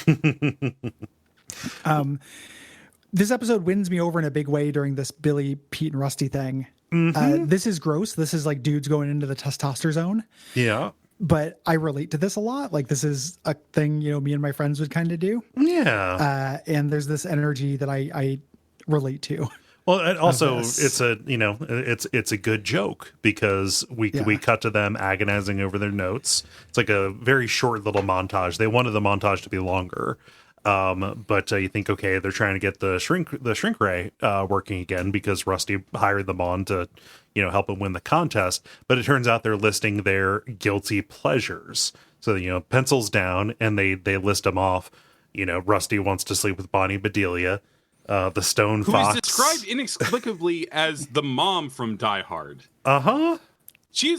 This episode wins me over in a big way during this Billy, Pete, and Rusty thing. This is gross. This is like dudes going into the testosterone zone. Yeah. But I relate to this a lot. Like this is a thing, me and my friends would kind of do. Yeah. And there's this energy that I relate to. Well, and also it's a, it's a good joke because we cut to them agonizing over their notes. It's like a very short little montage. They wanted the montage to be longer. But you think, okay, they're trying to get the shrink ray working again because Rusty hired them on to, help him win the contest. But it turns out they're listing their guilty pleasures. So, pencils down, and they list them off. Rusty wants to sleep with Bonnie Bedelia, the stone fox. Who is described inexplicably as the mom from Die Hard. Uh-huh.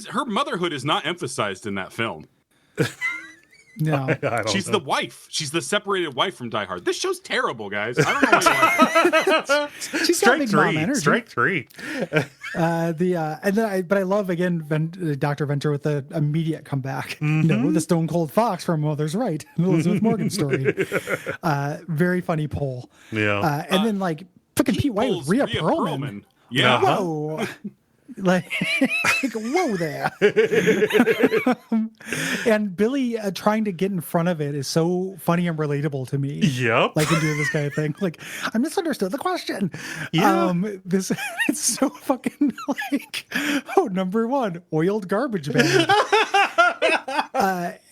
Her motherhood is not emphasized in that film. No, she's the wife. She's the separated wife from Die Hard. This show's terrible, guys. I don't know why you like it. She's got big mom energy. Strike three. But I love again Dr. Venture with the immediate comeback. Mm-hmm. No, the Stone Cold Fox from Mother's Right, Elizabeth Morgan story. Very funny poll. Yeah, and then like fucking Pete White with Rhea Perlman. Yeah. Whoa. Like, whoa there. And Billy trying to get in front of it is so funny and relatable to me. Yep. Like, in doing this kind of thing. Like, I misunderstood the question. Yeah. It's so fucking like, number one, oiled garbage bag.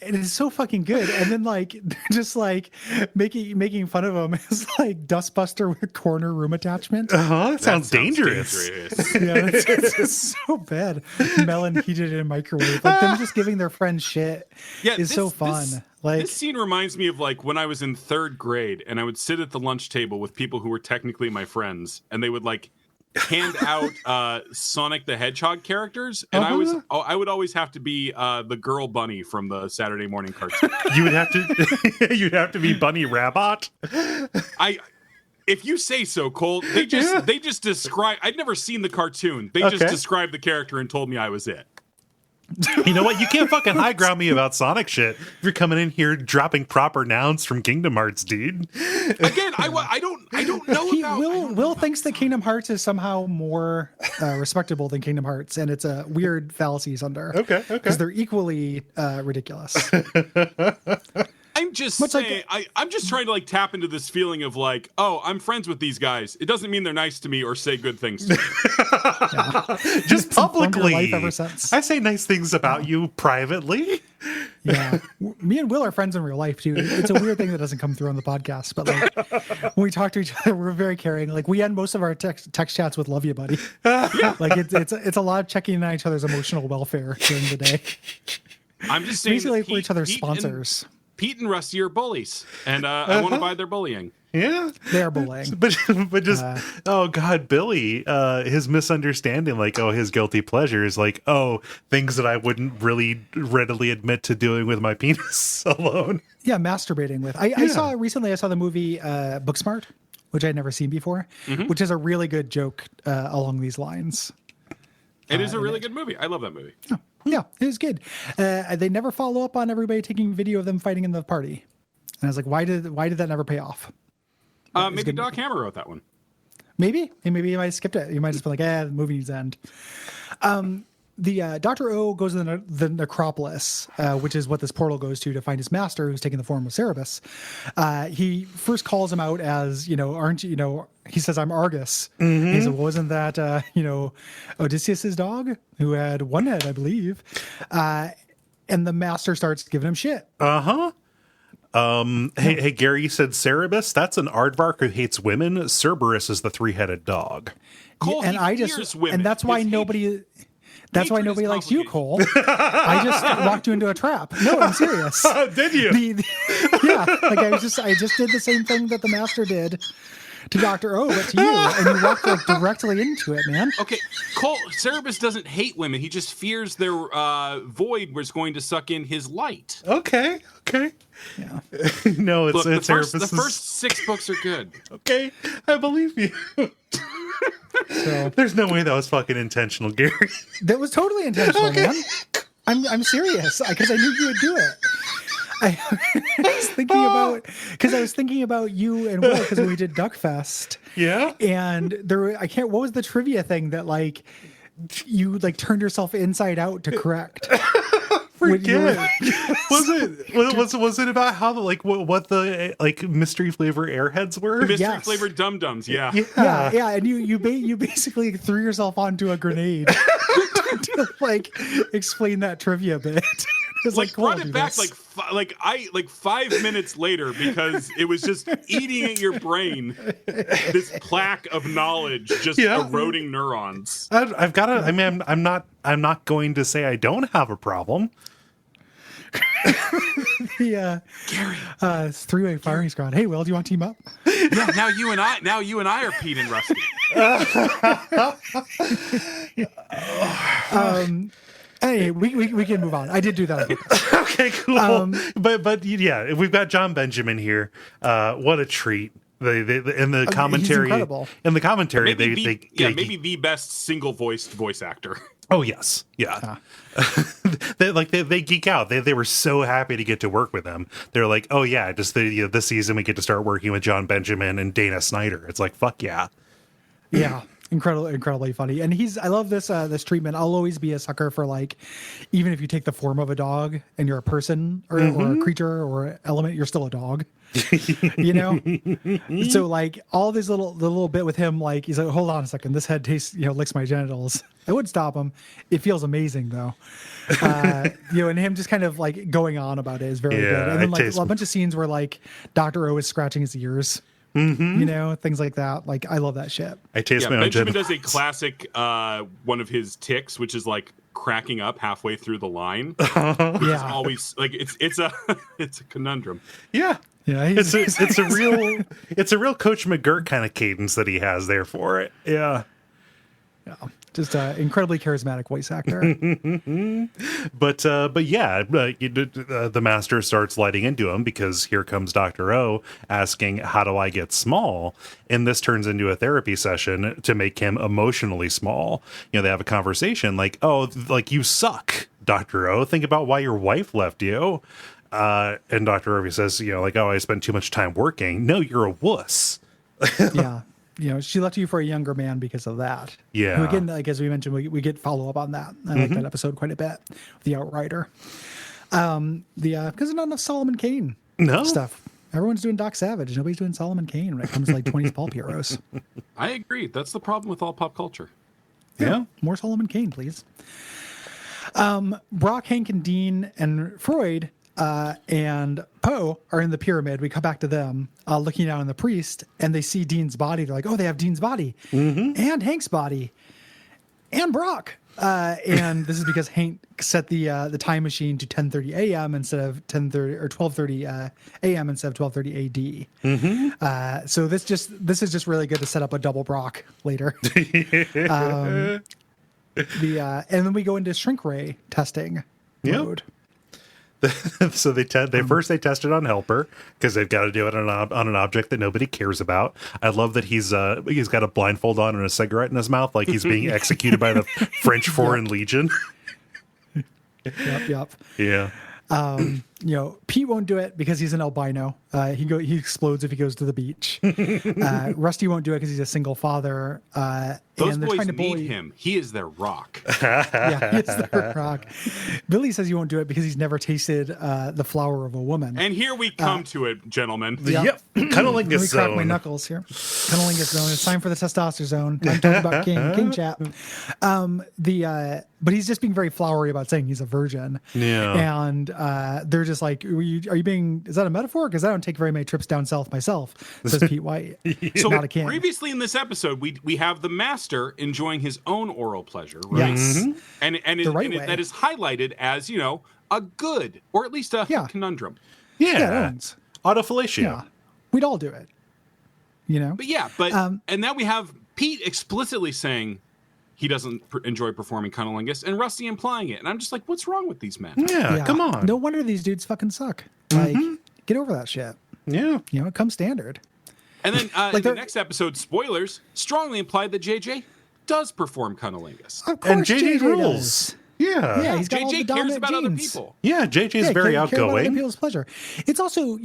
And it's so fucking good. And then like just like making fun of him is like dustbuster with corner room attachment. That sounds dangerous. Yeah, it's so bad. Melon heated in a microwave. Like them just giving their friends shit is so fun. This scene reminds me of like when I was in 3rd grade and I would sit at the lunch table with people who were technically my friends, and they would like hand out Sonic the Hedgehog characters, and I would always have to be the girl bunny from the Saturday morning cartoon. You'd have to be Bunny Rabbit. If you say so, Cole. They just describe. I'd never seen the cartoon. They just described the character and told me I was it. You know what? You can't fucking high ground me about Sonic shit. If you're coming in here dropping proper nouns from Kingdom Hearts, dude. Again, I don't know Will thinks that Kingdom Hearts is somehow more respectable than Kingdom Hearts, and it's a weird fallacy he's under. Okay. Because they're equally ridiculous. I'm just saying, I'm just trying to like tap into this feeling of like, oh, I'm friends with these guys. It doesn't mean they're nice to me or say good things to me. Just publicly. Life ever since. I say nice things about you privately. Yeah. Me and Will are friends in real life too. It's a weird thing that doesn't come through on the podcast, but like when we talk to each other, we're very caring. Like we end most of our text chats with "Love you, buddy." Like it's a lot of checking on each other's emotional welfare during the day. I'm just saying, basically for each other's sponsors. Pete and Rusty are bullies, and I want to buy their bullying. Yeah, they are bullying. But just oh god, Billy, his misunderstanding, like his guilty pleasure is like things that I wouldn't really readily admit to doing with my penis alone. Yeah, masturbating with. I saw the movie Booksmart, which I'd never seen before, which is a really good joke along these lines. It is a really good movie. I love that movie. Oh, yeah, it was good. They never follow up on everybody taking video of them fighting in the party. And I was like, why did that never pay off? Maybe Doc Hammer wrote that one. Maybe. Maybe you might have skipped it. You might just be like, the movie needs to end. The Dr. O goes to the necropolis, which is what this portal goes to find his master, who's taking the form of Cerberus. He first calls him out as, aren't you, he says, I'm Argus. Mm-hmm. He said, wasn't that, Odysseus's dog who had one head, I believe. And the master starts giving him shit. Uh-huh. Hey, Gary, you said Cerberus? That's an aardvark who hates women. Cerberus is the 3-headed dog. Cole, and that's why nobody... That's why nobody likes you, Cole. I just walked you into a trap. No, I'm serious. Did you? Yeah, like I just did the same thing that the master did to Dr. O, but to you, and you walked like directly into it, man. Okay, Cole, Cerberus doesn't hate women. He just fears their void was going to suck in his light. Okay. Yeah. No, it's Cerberus. The first 6 books are good. Okay, I believe you. So, there's no way that was fucking intentional, Gary. That was totally intentional, man. I'm serious because I knew you would do it. I was thinking about you and Will because we did Duckfest. Yeah. And what was the trivia thing that like you like turned yourself inside out to correct? Forget. Was it about how the what the mystery flavor airheads were? Mystery flavored dum dums. Yeah. And you basically threw yourself onto a grenade to explain that trivia bit. It's like cool, I'll brought do it back this. like 5 minutes later because it was just eating at your brain. This plaque of knowledge just eroding neurons. I've got to. I mean, I'm not going to say I don't have a problem. The it's three-way firing squad. Hey, Will, do you want to team up? Yeah, now you and I are Pete and Rusty. Hey, we can move on. I did do that on purpose. Okay, cool. But yeah, we've got John Benjamin here. What a treat! They in the commentary. He's incredible. In the commentary, maybe the best single-voiced voice actor. Oh yes, yeah. They geek out. They were so happy to get to work with him. They're like, oh yeah, just this season we get to start working with John Benjamin and Dana Snyder. It's like, fuck yeah. Yeah. Incredibly funny. And I love this this treatment. I'll always be a sucker for, like, even if you take the form of a dog and you're a person or a creature or an element, you're still a dog. You know? So like all this little bit with him, like he's like, hold on a second, this head tastes, licks my genitals. It would stop him. It feels amazing though. And him just kind of like going on about it is very good. And then like a bunch of scenes where like Dr. O is scratching his ears. Things like that. Like I love that shit. I taste my own Benjamin does a classic one of his ticks, which is like cracking up halfway through the line. Which is always like it's a conundrum. Yeah. Yeah, it's a real Coach McGirt kind of cadence that he has there for it. Yeah. Yeah. Just an incredibly charismatic voice actor. But the master starts lighting into him because here comes Dr. O asking, how do I get small? And this turns into a therapy session to make him emotionally small. They have a conversation like, oh, like you suck, Dr. O. Think about why your wife left you. And Dr. Orpheus says, like, oh, I spent too much time working. No, you're a wuss. Yeah. She left you for a younger man because of that. Yeah. And again, like as we mentioned, we get follow up on that. I like that episode quite a bit. The Outrider. Because there's not enough Solomon Kane stuff. Everyone's doing Doc Savage. Nobody's doing Solomon Kane when it comes to like 20s pulp heroes. I agree. That's the problem with all pop culture. Yeah. More Solomon Kane, please. Brock, Hank, and Dean and Freud and Poe are in the pyramid. We come back to them looking down on the priest, and they see Dean's body. They're like, oh, they have Dean's body and Hank's body and Brock. And this is because Hank set the time machine to 10:30 a.m. instead of 10:30 or 12:30 a.m. instead of 12:30 AD. So this is just really good to set up a double Brock later. And then we go into shrink ray testing mode. So they first test it on Helper because they've got to do it on an object that nobody cares about. I love that he's got a blindfold on and a cigarette in his mouth, like he's being executed by the French Foreign Legion. Yep. Yeah. Pete won't do it because he's an albino. He explodes if he goes to the beach. Rusty won't do it because he's a single father. Those and they're boys trying to need bully him. He is their rock. Yeah, he is their rock. Billy says he won't do it because he's never tasted the flower of a woman. And here we come to it, gentlemen. Yep. Cunnilingus Let me zone. crack my knuckles here. Cunnilingus zone. It's time for the testosterone zone. I'm talking about King chat. But he's just being very flowery about saying he's a virgin. Yeah. And they're just like, are you being? Is that a metaphor? Because I don't take very many trips down south myself. Says Pete White. So not a king. Previously in this episode, we have the master enjoying his own oral pleasure, right? Yes. And that is highlighted as a good or at least a conundrum. Yeah. Autofellatio. Yeah. We'd all do it. But and now we have Pete explicitly saying he doesn't enjoy performing cunnilingus, and Rusty implying it. And I'm just like, what's wrong with these men? Yeah, come on. No wonder these dudes fucking suck. Like, get over that shit. Yeah. It comes standard. And then in the next episode, spoilers, strongly implied that JJ does perform cunnilingus. Of course, And JJ rules. does. Yeah. He's got all the JJ cares dominant about other genes. people. Yeah, JJ's very care about other outgoing. people's pleasure. It's also,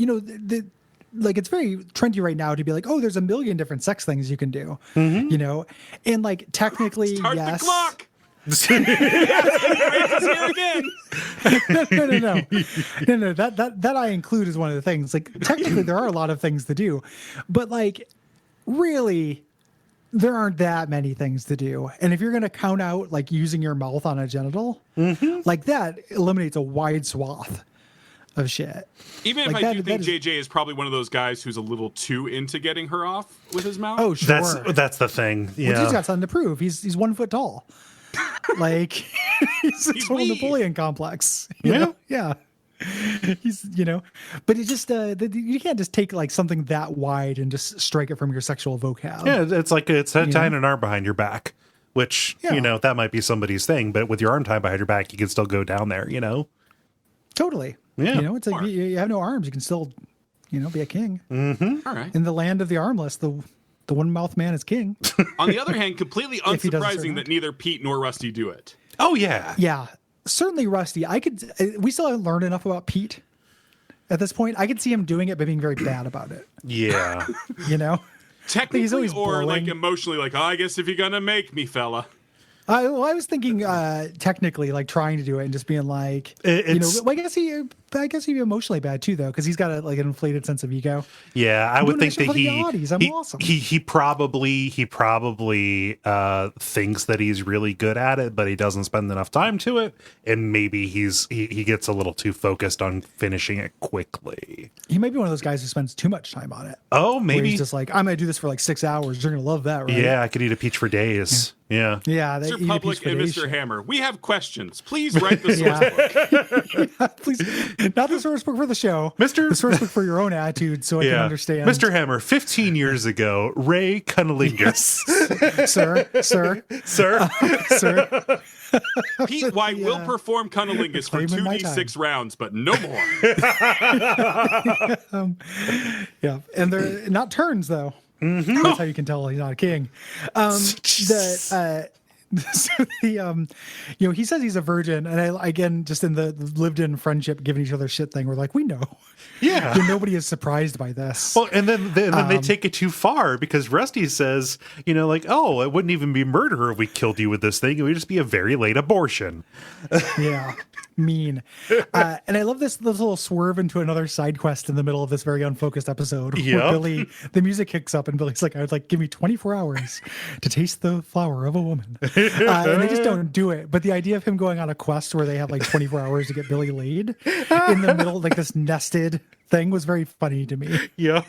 like it's very trendy right now to be like, oh, there's a million different sex things you can do, and like technically, Start yes. the clock. No. That I include as one of the things. Like technically, there are a lot of things to do, but like really, there aren't that many things to do. And if you're going to count out like using your mouth on a genital, like that eliminates a wide swath of shit. Even like if I do think JJ is probably one of those guys who's a little too into getting her off with his mouth. Oh, sure. That's the thing. Yeah. Well, he's got something to prove. He's 1 foot tall. Like he's a total Napoleon complex. You know? Yeah. He's, but it just you can't just take like something that wide and just strike it from your sexual vocab. Yeah, it's like it's tying an arm behind your back, which that might be somebody's thing, but with your arm tied behind your back, you can still go down there. Totally. Yeah. It's like you have no arms, you can still, be a king. Mm-hmm. All right. In the land of the armless, the one mouth man is king. On the other hand, completely unsurprising that neither Pete nor Rusty do it. Oh yeah. Yeah. Certainly Rusty. We still haven't learned enough about Pete at this point. I could see him doing it, but being very bad about it. Yeah. Technically, he's always or blowing. like emotionally, like, I guess if you're going to make me, fella. I was thinking technically like trying to do it and just being like, I guess he'd be emotionally bad too, though, because he's got an inflated sense of ego. Yeah, I would think that awesome. he probably thinks that he's really good at it, but he doesn't spend enough time to it, and maybe he gets a little too focused on finishing it quickly. He might be one of those guys who spends too much time on it. Oh, maybe he's just like, I'm gonna do this for like 6 hours. You're gonna love that, right? Yeah, I could eat a peach for days. Yeah. Mr. Public and Mr. Hammer, we have questions. Please write the source book. Please, not the source book for the show, the source book for your own attitude, so I can understand. Mr. Hammer, 15 years ago, Ray Cunnilingus. Sir. Pete White will perform Cunnilingus for 2d6 rounds, but no more. And they're not turns though. Mm-hmm. That's how you can tell he's not a king. He says he's a virgin, and I again, just in the lived-in friendship, giving each other shit thing, we're like, we know. Yeah. Nobody is surprised by this. Well, and then they take it too far, because Rusty says, oh, it wouldn't even be murder if we killed you with this thing. It would just be a very late abortion. Yeah. Mean. And I love this little swerve into another side quest in the middle of this very unfocused episode. Yep. Where Billy, the music kicks up and Billy's like, I would like, give me 24 hours to taste the flower of a woman. And they just don't do it. But the idea of him going on a quest where they have like 24 hours to get Billy laid in the middle, like this nested thing, was very funny to me. Yep.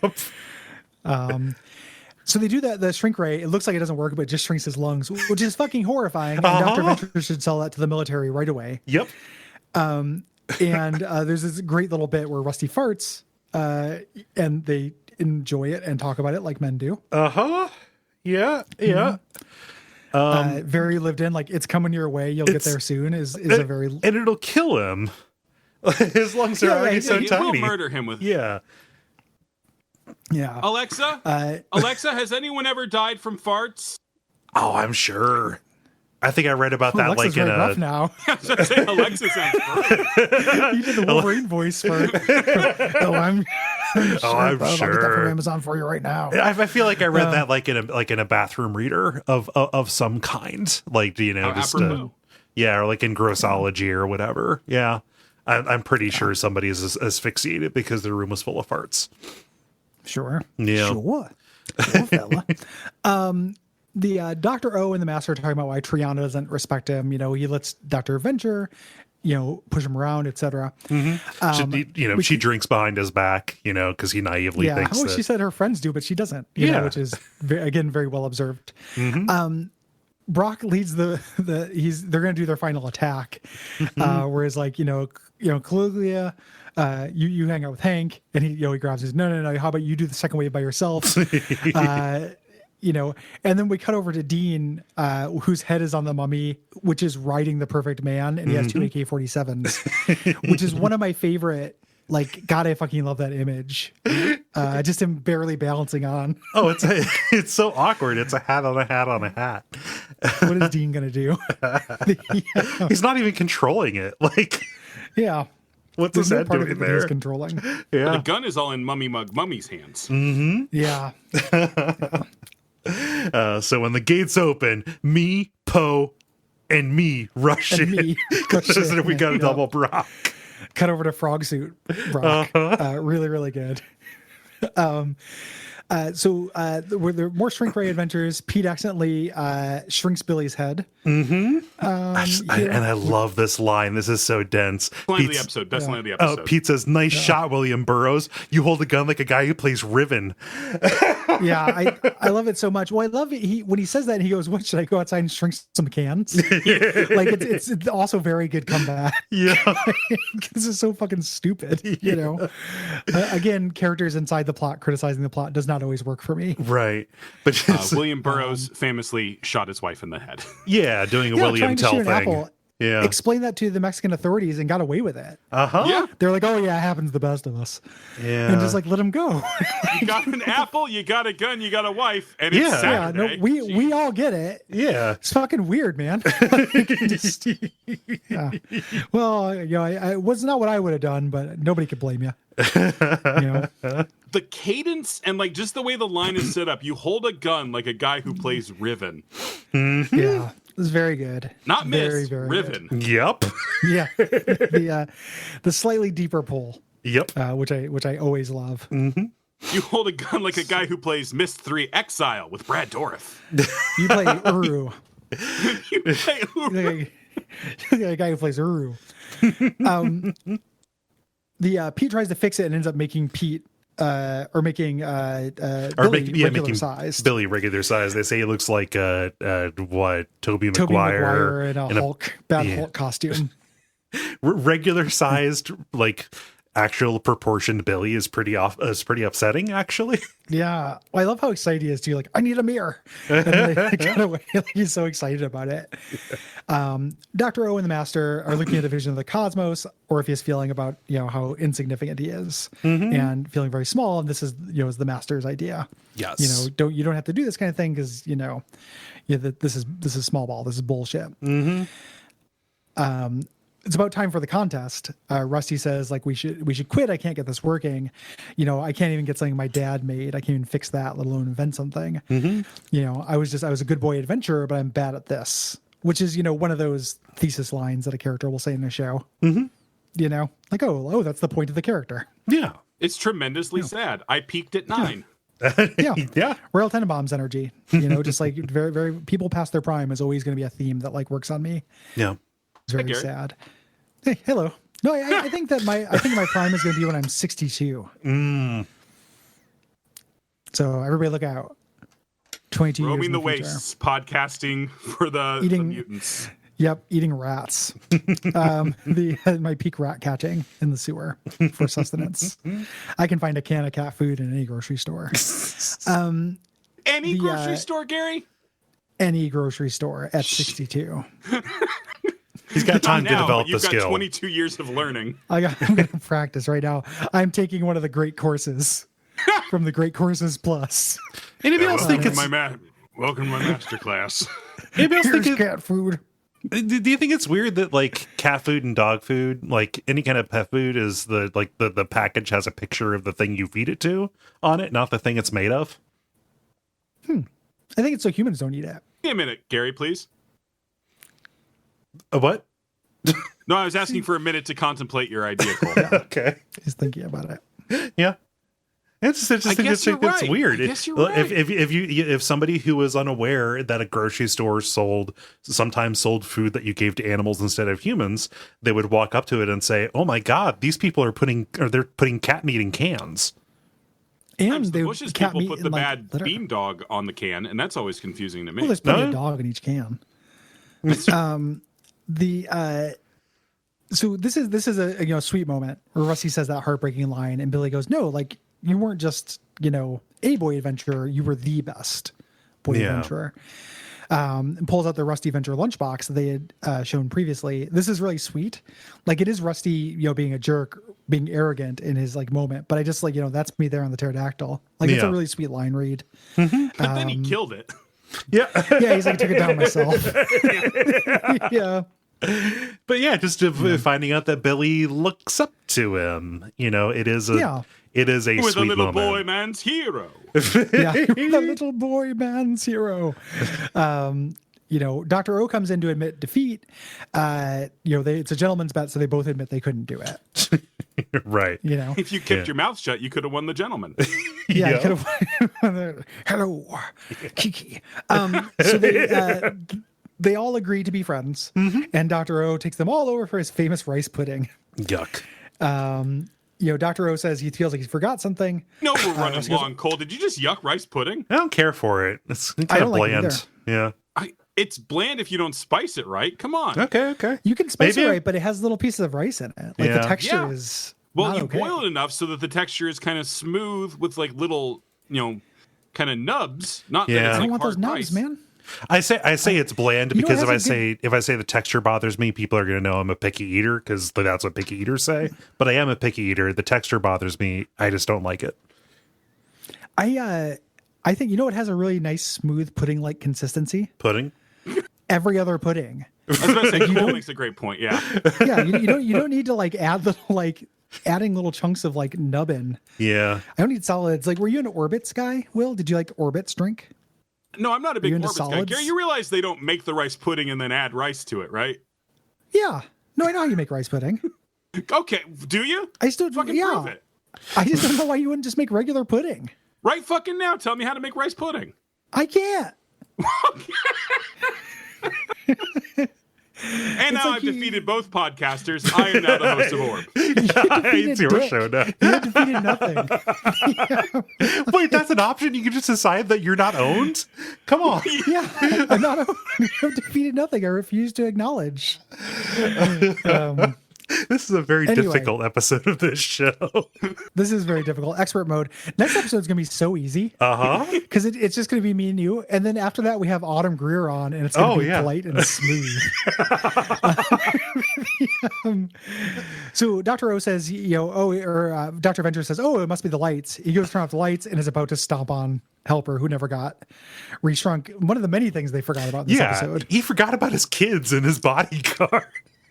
So they do that, the shrink ray. It looks like it doesn't work, but it just shrinks his lungs, which is fucking horrifying. And Dr. Venture should sell that to the military right away. Yep. And there's this great little bit where Rusty farts, and they enjoy it and talk about it like men do. Yeah. Very lived in, like, it's coming your way, you'll get there soon. Is a very, and it'll kill him. His lungs are already so tiny. We'll murder him with. Yeah. Alexa, has anyone ever died from farts? Oh, I'm sure. I think I read about that Alexa's like in rough now. I was gonna say, Alexa sounds great. You did the Wolverine voice for. I'm sure. I'll get that from Amazon for you right now. I feel like I read that like in a bathroom reader of some kind, like just or like in grossology or whatever. Yeah, I'm pretty sure somebody is asphyxiated because their room was full of farts. Sure. Yeah. Sure, fella. The Dr. O and the Master are talking about why Triana doesn't respect him. He lets Dr. Venture, push him around, etc. Mm-hmm. She drinks behind his back, because he naively thinks that. She said her friends do, but she doesn't. Which is again very well observed. Mm-hmm. Brock leads they're going to do their final attack, whereas Caligula. You hang out with Hank, and he grabs his no. How about you do the second wave by yourself? And then we cut over to Dean, whose head is on the mummy, which is riding the perfect man, and he has two AK-47s, which is one of my favorite. Like, God, I fucking love that image. Just him barely balancing on. Oh, it's so awkward. It's a hat on a hat on a hat. What is Dean gonna do? He's not even controlling it. Like, yeah. What's his head doing there? He's controlling. Yeah. The gun is all in Mummy's hands. Mm-hmm. Yeah. So when the gates open, me, Poe, and me rush in. We got a double Brock. Cut over to Frog Suit Brock. Really, really good. Were there more Shrink Ray adventures? Pete accidentally shrinks Billy's head. And I love this line. This is so dense. Line of the episode. Best line of the episode. Oh, Pete says, "Nice shot, William Burroughs. You hold a gun like a guy who plays Riven." Yeah, I love it so much. Well, I love it. When he says that, he goes, "What, should I go outside and shrink some cans?" Like it's also very good comeback. Yeah, this is so fucking stupid. You know, again, characters inside the plot criticizing the plot does not always work for me. right. But William Burroughs famously shot his wife in the head. yeah, doing a William trying to Tell shoot an thing. apple. Yeah, Explain that to the Mexican authorities and got away with it. Yeah. They're like, "Oh yeah, it happens to the best of us." yeah. And just like let them go. You got an apple, you got a gun, you got a wife, and it's Yeah. Yeah, no, Saturday. we all get it. yeah. It's fucking weird, man. Yeah. Well, you know, it was not what I would have done, but nobody could blame you. You know, The cadence and like just the way the line is set up, you hold a gun like a guy who plays Riven. yeah, it was very good. Not Very, Miss, very Riven. Yep. Yeah, the slightly deeper pull, Yep. which I always love. You hold a gun like a guy who plays Miss 3 Exile with Brad Dourif. You play Uru, You play Uru. the guy who plays Uru. Pete tries to fix it and ends up making Pete making making size. Billy regular size. They say he looks like Tobey Toby Maguire Maguire in a Hulk Hulk costume. regular sized, like actual proportioned Billy is pretty upsetting, actually. Yeah, well, I love how excited he is too. Like, I need a mirror, and then they get away. Like, he's so excited about it. Dr. O and the Master are looking at the vision of the cosmos. Orpheus feeling about how insignificant he is and feeling very small. And this is is the Master's idea. Yes. You don't have to do this kind of thing because this is small ball. This is bullshit. It's about time for the contest. Rusty says, like, we should quit. I can't get this working. I can't even get something my dad made. I can't even fix that, let alone invent something. I was a good boy adventurer, but I'm bad at this, which is, one of those thesis lines that a character will say in a show. Like, oh, that's the point of the character. Yeah. It's tremendously sad. I peaked at 9. Yeah. Yeah. Royal Tenenbaums energy, just like very, very people past their prime is always going to be a theme that like works on me. Yeah. It's very Gary. sad. Hey, hello. No, I think that my prime is going to be when I'm 62. So everybody look out. 22 years Roaming in the future. wastes, podcasting for the mutants. Yep, eating rats. My peak rat catching in the sewer for sustenance. I can find a can of cat food in any grocery store. Any grocery store, Gary? Any grocery store at 62. He's got time Not to now, develop but you've the got skill. 22 years of learning. I'm going to practice right now. I'm taking one of the great courses from the Great Courses Plus. Anybody else think it's Welcome to my master class. anybody else Here's think cat food. do you think it's weird that like cat food and dog food, like any kind of pet food, is the package has a picture of the thing you feed it to on it, not the thing it's made of? I think it's so humans don't eat it. Give me a minute, Gary, please. A what? No, I was asking for a minute to contemplate your idea, Cole. Okay. He's thinking about it. Yeah. It's just I guess you're it's right. weird. I guess you're right. If somebody who was unaware that a grocery store sometimes sold food that you gave to animals instead of humans, they would walk up to it and say, "Oh my God, these people they're putting cat meat in cans." And Sometimes the they Bush's cat people meat put in, the like, bad litter. bean dog on the can, and that's always confusing to me. Well, there's plenty No? of dog in each can. So this is a sweet moment where Rusty says that heartbreaking line, and Billy goes, "No, like you weren't just a boy adventurer, you were the best boy adventurer." And pulls out the Rusty Venture lunchbox that they had shown previously. This is really sweet. Like it is Rusty, being a jerk, being arrogant in his like moment, but I just like that's me there on the pterodactyl. Like it's a Yeah. really sweet line read. But then he killed it. Yeah. Yeah, he's like, I took it down myself. Yeah. But yeah, just finding out that Billy looks up to him. It is a With sweet a little moment. boy man's hero. Yeah, the little boy man's hero. Dr. O comes in to admit defeat. It's a gentleman's bet, so they both admit they couldn't do it. Right. If you kept your mouth shut, you could have won the gentleman. Yeah, you could have. Hello, Kiki. So they all agree to be friends, and Dr. O takes them all over for his famous rice pudding. Yuck. Dr. O says he feels like he forgot something. No, we're running long, Cole. Did you just yuck rice pudding? I don't care for it. It's kind I of don't like it bland. either. Yeah. It's bland if you don't spice it right. Come on. Okay. You can spice Maybe it right, but it has little pieces of rice in it. Like the texture is Well, not you okay. boil it enough so that the texture is kind of smooth with like little, kind of nubs. Not that Yeah. it's I like don't want those hard nubs, rice. man. I say it's bland You know because what if I say the texture bothers me, people are going to know I'm a picky eater because that's what picky eaters say. But I am a picky eater. The texture bothers me. I just don't like it. I think it has a really nice smooth pudding like consistency. Pudding. Every other pudding. I was about to say, Cole makes a great point. Yeah. Yeah, you don't need to like add little adding little chunks of like nub in. Yeah. I don't need solids. Like, were you an Orbitz guy, Will? Did you like Orbitz drink? No, I'm not a big into Orbitz guy. solids? Gary, you realize they don't make the rice pudding and then add rice to it, right? Yeah. No, I know how you make rice pudding. Okay, do you? I still Fucking prove it. I just don't know why you wouldn't just make regular pudding. Right fucking now, tell me how to make rice pudding. I can't. And now I've defeated both podcasters. I am now the host of Orb. It's your dick. show now. You defeated nothing. Wait, that's an option? You can just decide that you're not owned? Come on. Yeah, I'm not. I've defeated nothing. I refuse to acknowledge. This is a very Anyway. difficult episode of this show. This is very difficult. Expert mode. Next episode's gonna be so easy Uh-huh. because it's just gonna be me and you, and then after that we have Autumn Greer on, and it's gonna be polite and smooth. So Dr. O says, Dr. Venture says, it must be the lights. He goes to turn off the lights and is about to stomp on Helper, who never got reshrunk. One of the many things they forgot about in this episode. He forgot about his kids and his bodyguard.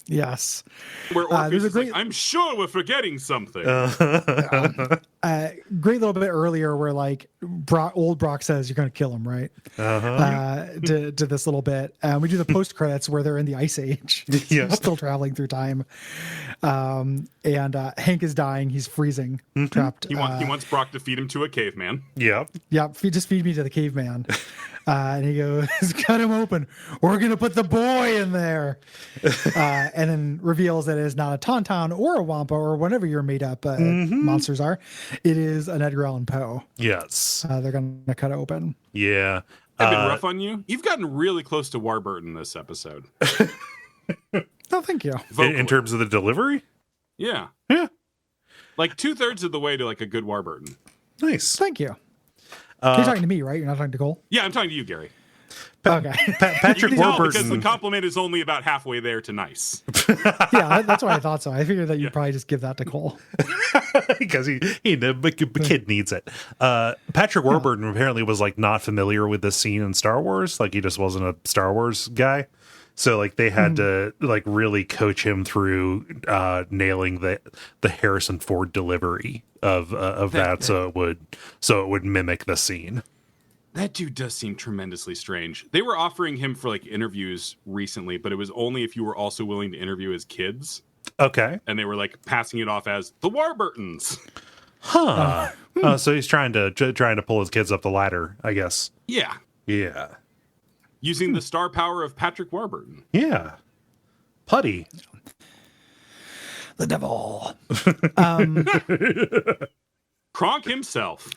Yes. Where Orpheus there's a is great- like, I'm sure we're forgetting something. Great little bit earlier where like old Brock says you're going to kill him, right? To this little bit. We do the post credits where they're in the Ice Age. Yeah. Still traveling through time. And Hank is dying. He's freezing, trapped. He wants Brock to feed him to a caveman. Yep. Yeah, just feed me to the caveman. And he goes, cut him open. We're going to put the boy in there. And then reveals that it is not a Tauntaun or a Wampa or whatever your made up monsters are. It is an Edgar Allan Poe. Yes. They're going to cut it open. Yeah. I've been rough on you. You've gotten really close to Warburton this episode. No, thank you. In terms of the delivery? Yeah. Yeah. Like 2/3 of the way to like a good Warburton. Nice. Thank you. You're talking to me, right? You're not talking to Cole? Yeah, I'm talking to you, Gary. Okay. Patrick You can tell because the Warburton. compliment is only about halfway there to nice. Yeah, that's why I thought so. I figured that you'd probably just give that to Cole. Because the kid needs it. Patrick Warburton apparently was like not familiar with this scene in Star Wars. Like he just wasn't a Star Wars guy. So like they had to like really coach him through nailing the Harrison Ford delivery of that so it would mimic the scene. That dude does seem tremendously strange. They were offering him for like interviews recently, but it was only if you were also willing to interview his kids. Okay. And they were like passing it off as the Warburtons. Huh. So he's trying to pull his kids up the ladder, I guess. Yeah. Yeah. Using the star power of Patrick Warburton. Yeah. Putty. The devil. Kronk himself.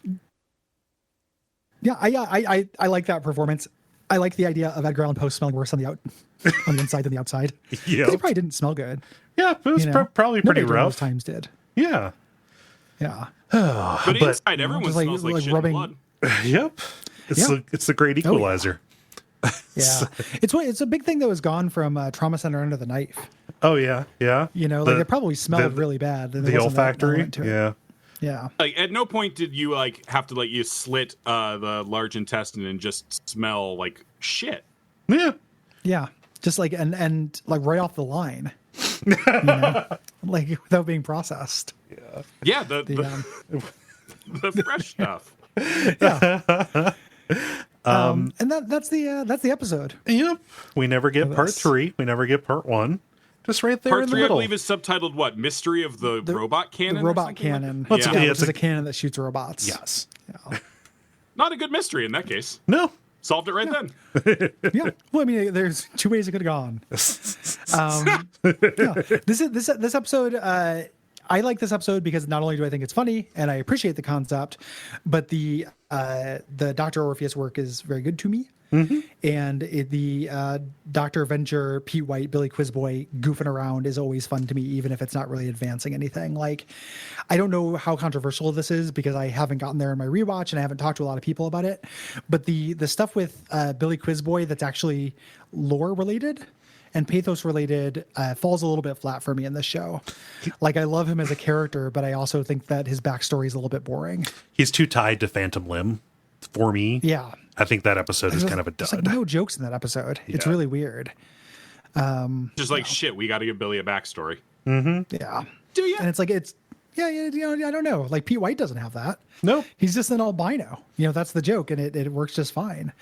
Yeah, I like that performance. I like the idea of Edgar Allan Poe smelling worse on the inside than the outside. Yeah. He probably didn't smell good. Yeah, it was probably pretty Nobody during rough. those times did. Yeah. Yeah. But inside, everyone just like- smells like like shit rubbing- and blood. Yep. It's the great equalizer. Yeah. It's a big thing that was gone from Trauma Center Under the Knife. Oh yeah. Yeah. Like it probably smelled really bad. And there The wasn't that olfactory. element to it. Yeah. Yeah. Like at no point did you like have to like you slit the large intestine and just smell like shit. Yeah. Yeah. Just like and like right off the line. Like without being processed. Yeah, the fresh stuff. And that's the episode. Yep. We never get part Yes. 3. We never get part 1. Just right there Part in the 3, I middle. believe, is subtitled what? Mystery of the Robot Cannon? The or robot something like cannon. that? Let's- Yeah. yeah, Which it's is a- a cannon that shoots robots. Yes. Yeah. Not a good mystery in that case. No. Solved it right then. Yeah. Well, I mean, there's 2 ways it could have gone. Yeah. This episode, I like this episode because not only do I think it's funny and I appreciate the concept, but the Dr. Orpheus work is very good to me. Mm-hmm. And the Dr. Venture, Pete White, Billy Quizboy goofing around is always fun to me, even if it's not really advancing anything. Like, I don't know how controversial this is because I haven't gotten there in my rewatch and I haven't talked to a lot of people about it. But the stuff with Billy Quizboy that's actually lore related and pathos related falls a little bit flat for me in this show. Like, I love him as a character, but I also think that his backstory is a little bit boring. He's too tied to Phantom Limb for me. Yeah. I think that episode is kind of a There's dud. like no jokes in that episode. It's Yeah. really weird. Just like, shit, we got to give Billy a backstory. Yeah. Do you? And it's like, you know, I don't know. Like, Pete White doesn't have that. Nope. He's just an albino. You know, that's the joke, and it works just fine.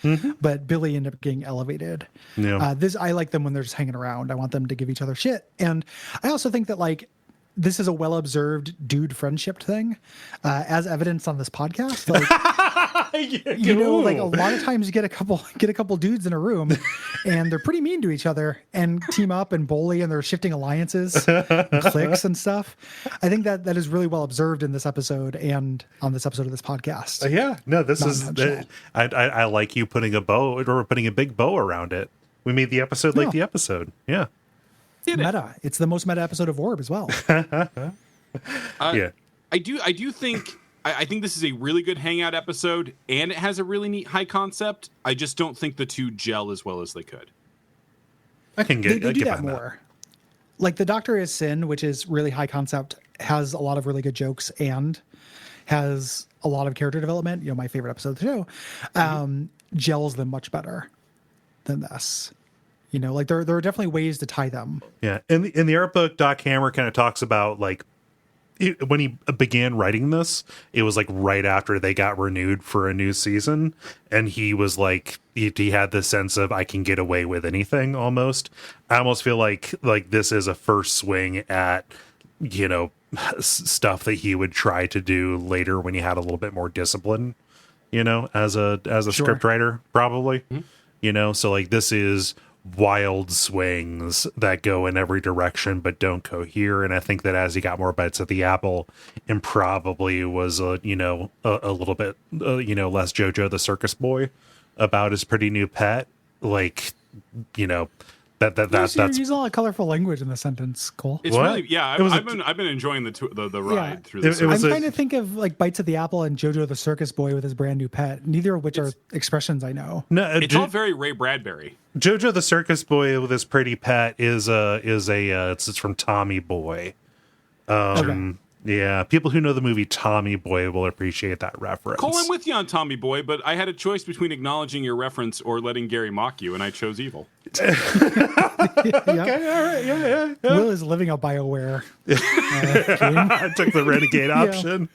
But Billy ended up getting elevated. Yeah. I like them when they're just hanging around. I want them to give each other shit. And I also think that, like, this is a well-observed dude friendship thing, as evidenced on this podcast. Like, you know, like a lot of times you get a couple dudes in a room, and they're pretty mean to each other and team up and bully, and they're shifting alliances, and cliques and stuff. I think that is really well observed in this episode and on this episode of this podcast. Yeah. No, this Not is. nutshell. I like you putting a bow or putting a big bow around it. We made the episode like Yeah. the episode. Yeah. Meta. It's the most meta episode of Orb as well. Yeah. I do think I think this is a really good hangout episode, and it has a really neat high concept. I just don't think the two gel as well as they could. I can They get do that behind more. Like the Doctor is Sin, which is really high concept, has a lot of really good jokes and has a lot of character development. You know, my favorite episode of the show, gels them much better than this. You know, like there are definitely ways to tie them. Yeah, in the art book, Doc Hammer kind of talks about like when he began writing this, it was like right after they got renewed for a new season, and he was like he had this sense of I can get away with anything almost. I almost feel like this is a first swing at, you know, stuff that he would try to do later when he had a little bit more discipline, you know, as a script writer probably. You know, so like this is wild swings that go in every direction but don't cohere, and I think that as he got more bites at the apple and probably was a little bit less JoJo the circus boy about his pretty new pet, like, you know, that's You're using a lot of colorful language in the sentence, Cole. It's What? really I've been enjoying the ride through this. It was I'm trying to think of like Bites at the Apple and JoJo the circus boy with his brand new pet, neither of which are expressions I know. no, it's all very Ray Bradbury. JoJo the circus boy with his pretty pet is it's from Tommy Boy. Okay. Yeah, people who know the movie Tommy Boy will appreciate that reference. Cole, I'm with you on Tommy Boy, but I had a choice between acknowledging your reference or letting Gary mock you, and I chose evil. Yeah. Okay, all right, yeah. Will is living a BioWare game. I took the renegade option.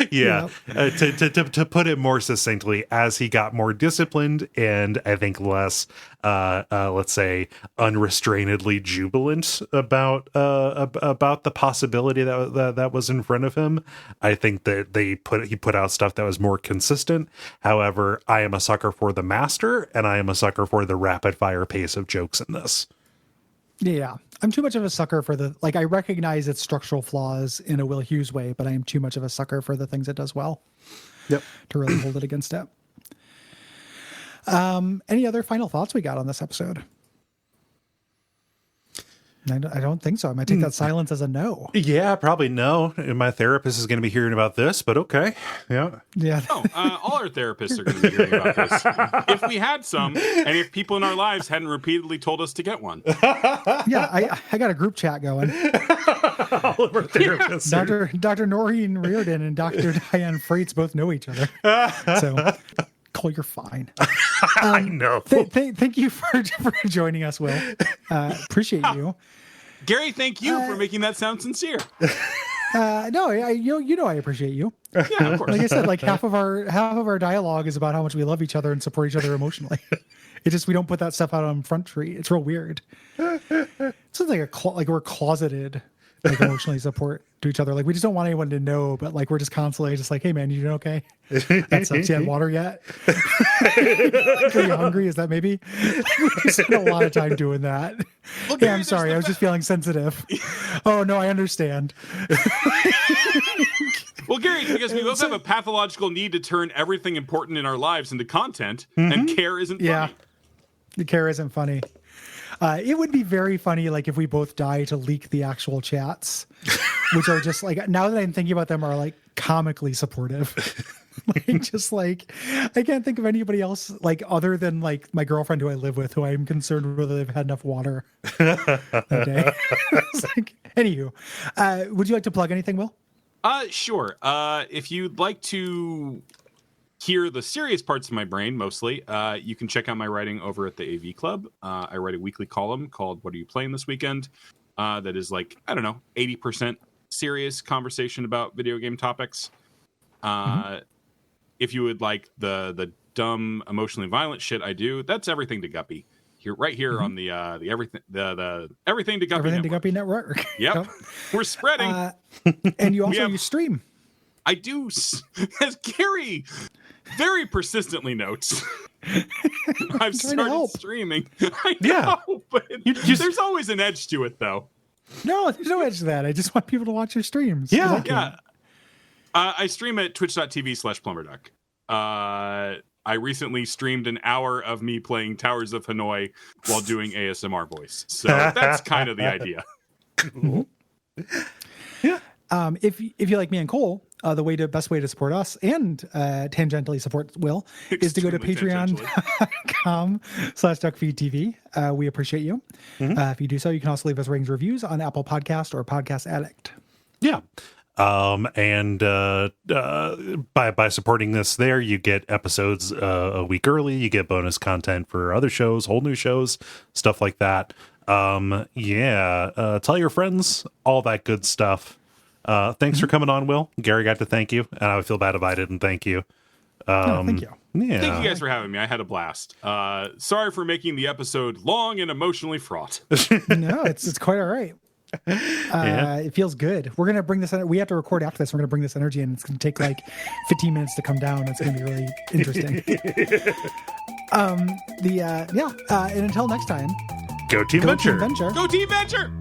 Yeah. Yeah. To put it more succinctly, as he got more disciplined and I think less, let's say, unrestrainedly jubilant about the possibility that was in front of him, I think that he put out stuff that was more consistent. However, I am a sucker for the master, and I am a sucker for the rapid fire pace of jokes in this. Yeah. I'm too much of a sucker for I recognize its structural flaws in a Will Hughes way, but I am too much of a sucker for the things it does well. Yep. To really hold it against it. Any other final thoughts we got on this episode? I don't think so. I might take that silence as a no. Yeah, probably no. My therapist is going to be hearing about this, but okay. Yeah. Yeah. No, all our therapists are going to be hearing about this. If we had some, and if people in our lives hadn't repeatedly told us to get one. Yeah, I got a group chat going. All of our therapists. Dr. Noreen Reardon and Dr. Diane Freites both know each other. So, Cole, you're fine. I know. Thank you for joining us, Will. Appreciate you. Gary, thank you for making that sound sincere. No, you know I appreciate you. Yeah, of course. Like I said, like half of our dialogue is about how much we love each other and support each other emotionally. It just we don't put that stuff out on Front Street. It's real weird. It's like we're closeted, like emotionally support to each other. Like we just don't want anyone to know, but like we're just constantly just like, hey man, you doing okay? That sucks. You had water yet? Are you hungry? Is that maybe? We spend a lot of time doing that. Well, Yeah, I'm sorry. I was just feeling sensitive. Oh no, I understand. Well, Gary, because we both have a pathological need to turn everything important in our lives into content, and care isn't funny. Yeah. The care isn't funny. It would be very funny, like if we both die to leak the actual chats, which are just like now that I'm thinking about them, are like comically supportive. Like just like I can't think of anybody else like other than like my girlfriend who I live with, who I'm concerned whether they've had enough water that day. It's like, anywho, would you like to plug anything, Will? Sure. If you'd like to hear the serious parts of my brain, mostly, you can check out my writing over at the AV Club. I write a weekly column called What Are You Playing This Weekend? That is like, I don't know, 80% serious conversation about video game topics. If you would like the dumb, emotionally violent shit I do, that's Everything to Guppy. Right here on the Everything to Guppy Everything Network. to Guppy Network. Yep. We're spreading. And you also you stream. I do, as Gary very persistently notes. I've started streaming. I know, but there's always an edge to it, though. No, there's no edge to that. I just want people to watch your streams. Yeah. Yeah. I stream at twitch.tv/plumberduck. I recently streamed an hour of me playing Towers of Hanoi while doing ASMR voice. So that's kind of the idea. Cool. Yeah. If you like me and Cole, the best way to support us and tangentially support Will is to go to patreon.com/Duckfeed.tv. We appreciate you. If you do so, you can also leave us ratings, reviews on Apple Podcast or Podcast Addict. Yeah. And by supporting this there, you get episodes a week early, you get bonus content for other shows, whole new shows, stuff like that. Tell your friends, all that good stuff. Thanks for coming on, Will. Gary got to thank you, and I would feel bad if I didn't thank you. Thank you. Yeah. Thank you guys for having me. I had a blast. Sorry for making the episode long and emotionally fraught. No, it's quite all right. It feels good. We're gonna bring this. We have to record after this. We're gonna bring this energy in. It's gonna take like 15 minutes to come down. It's gonna be really interesting. And until next time, Go Team Venture. Team Venture. Go Team Venture!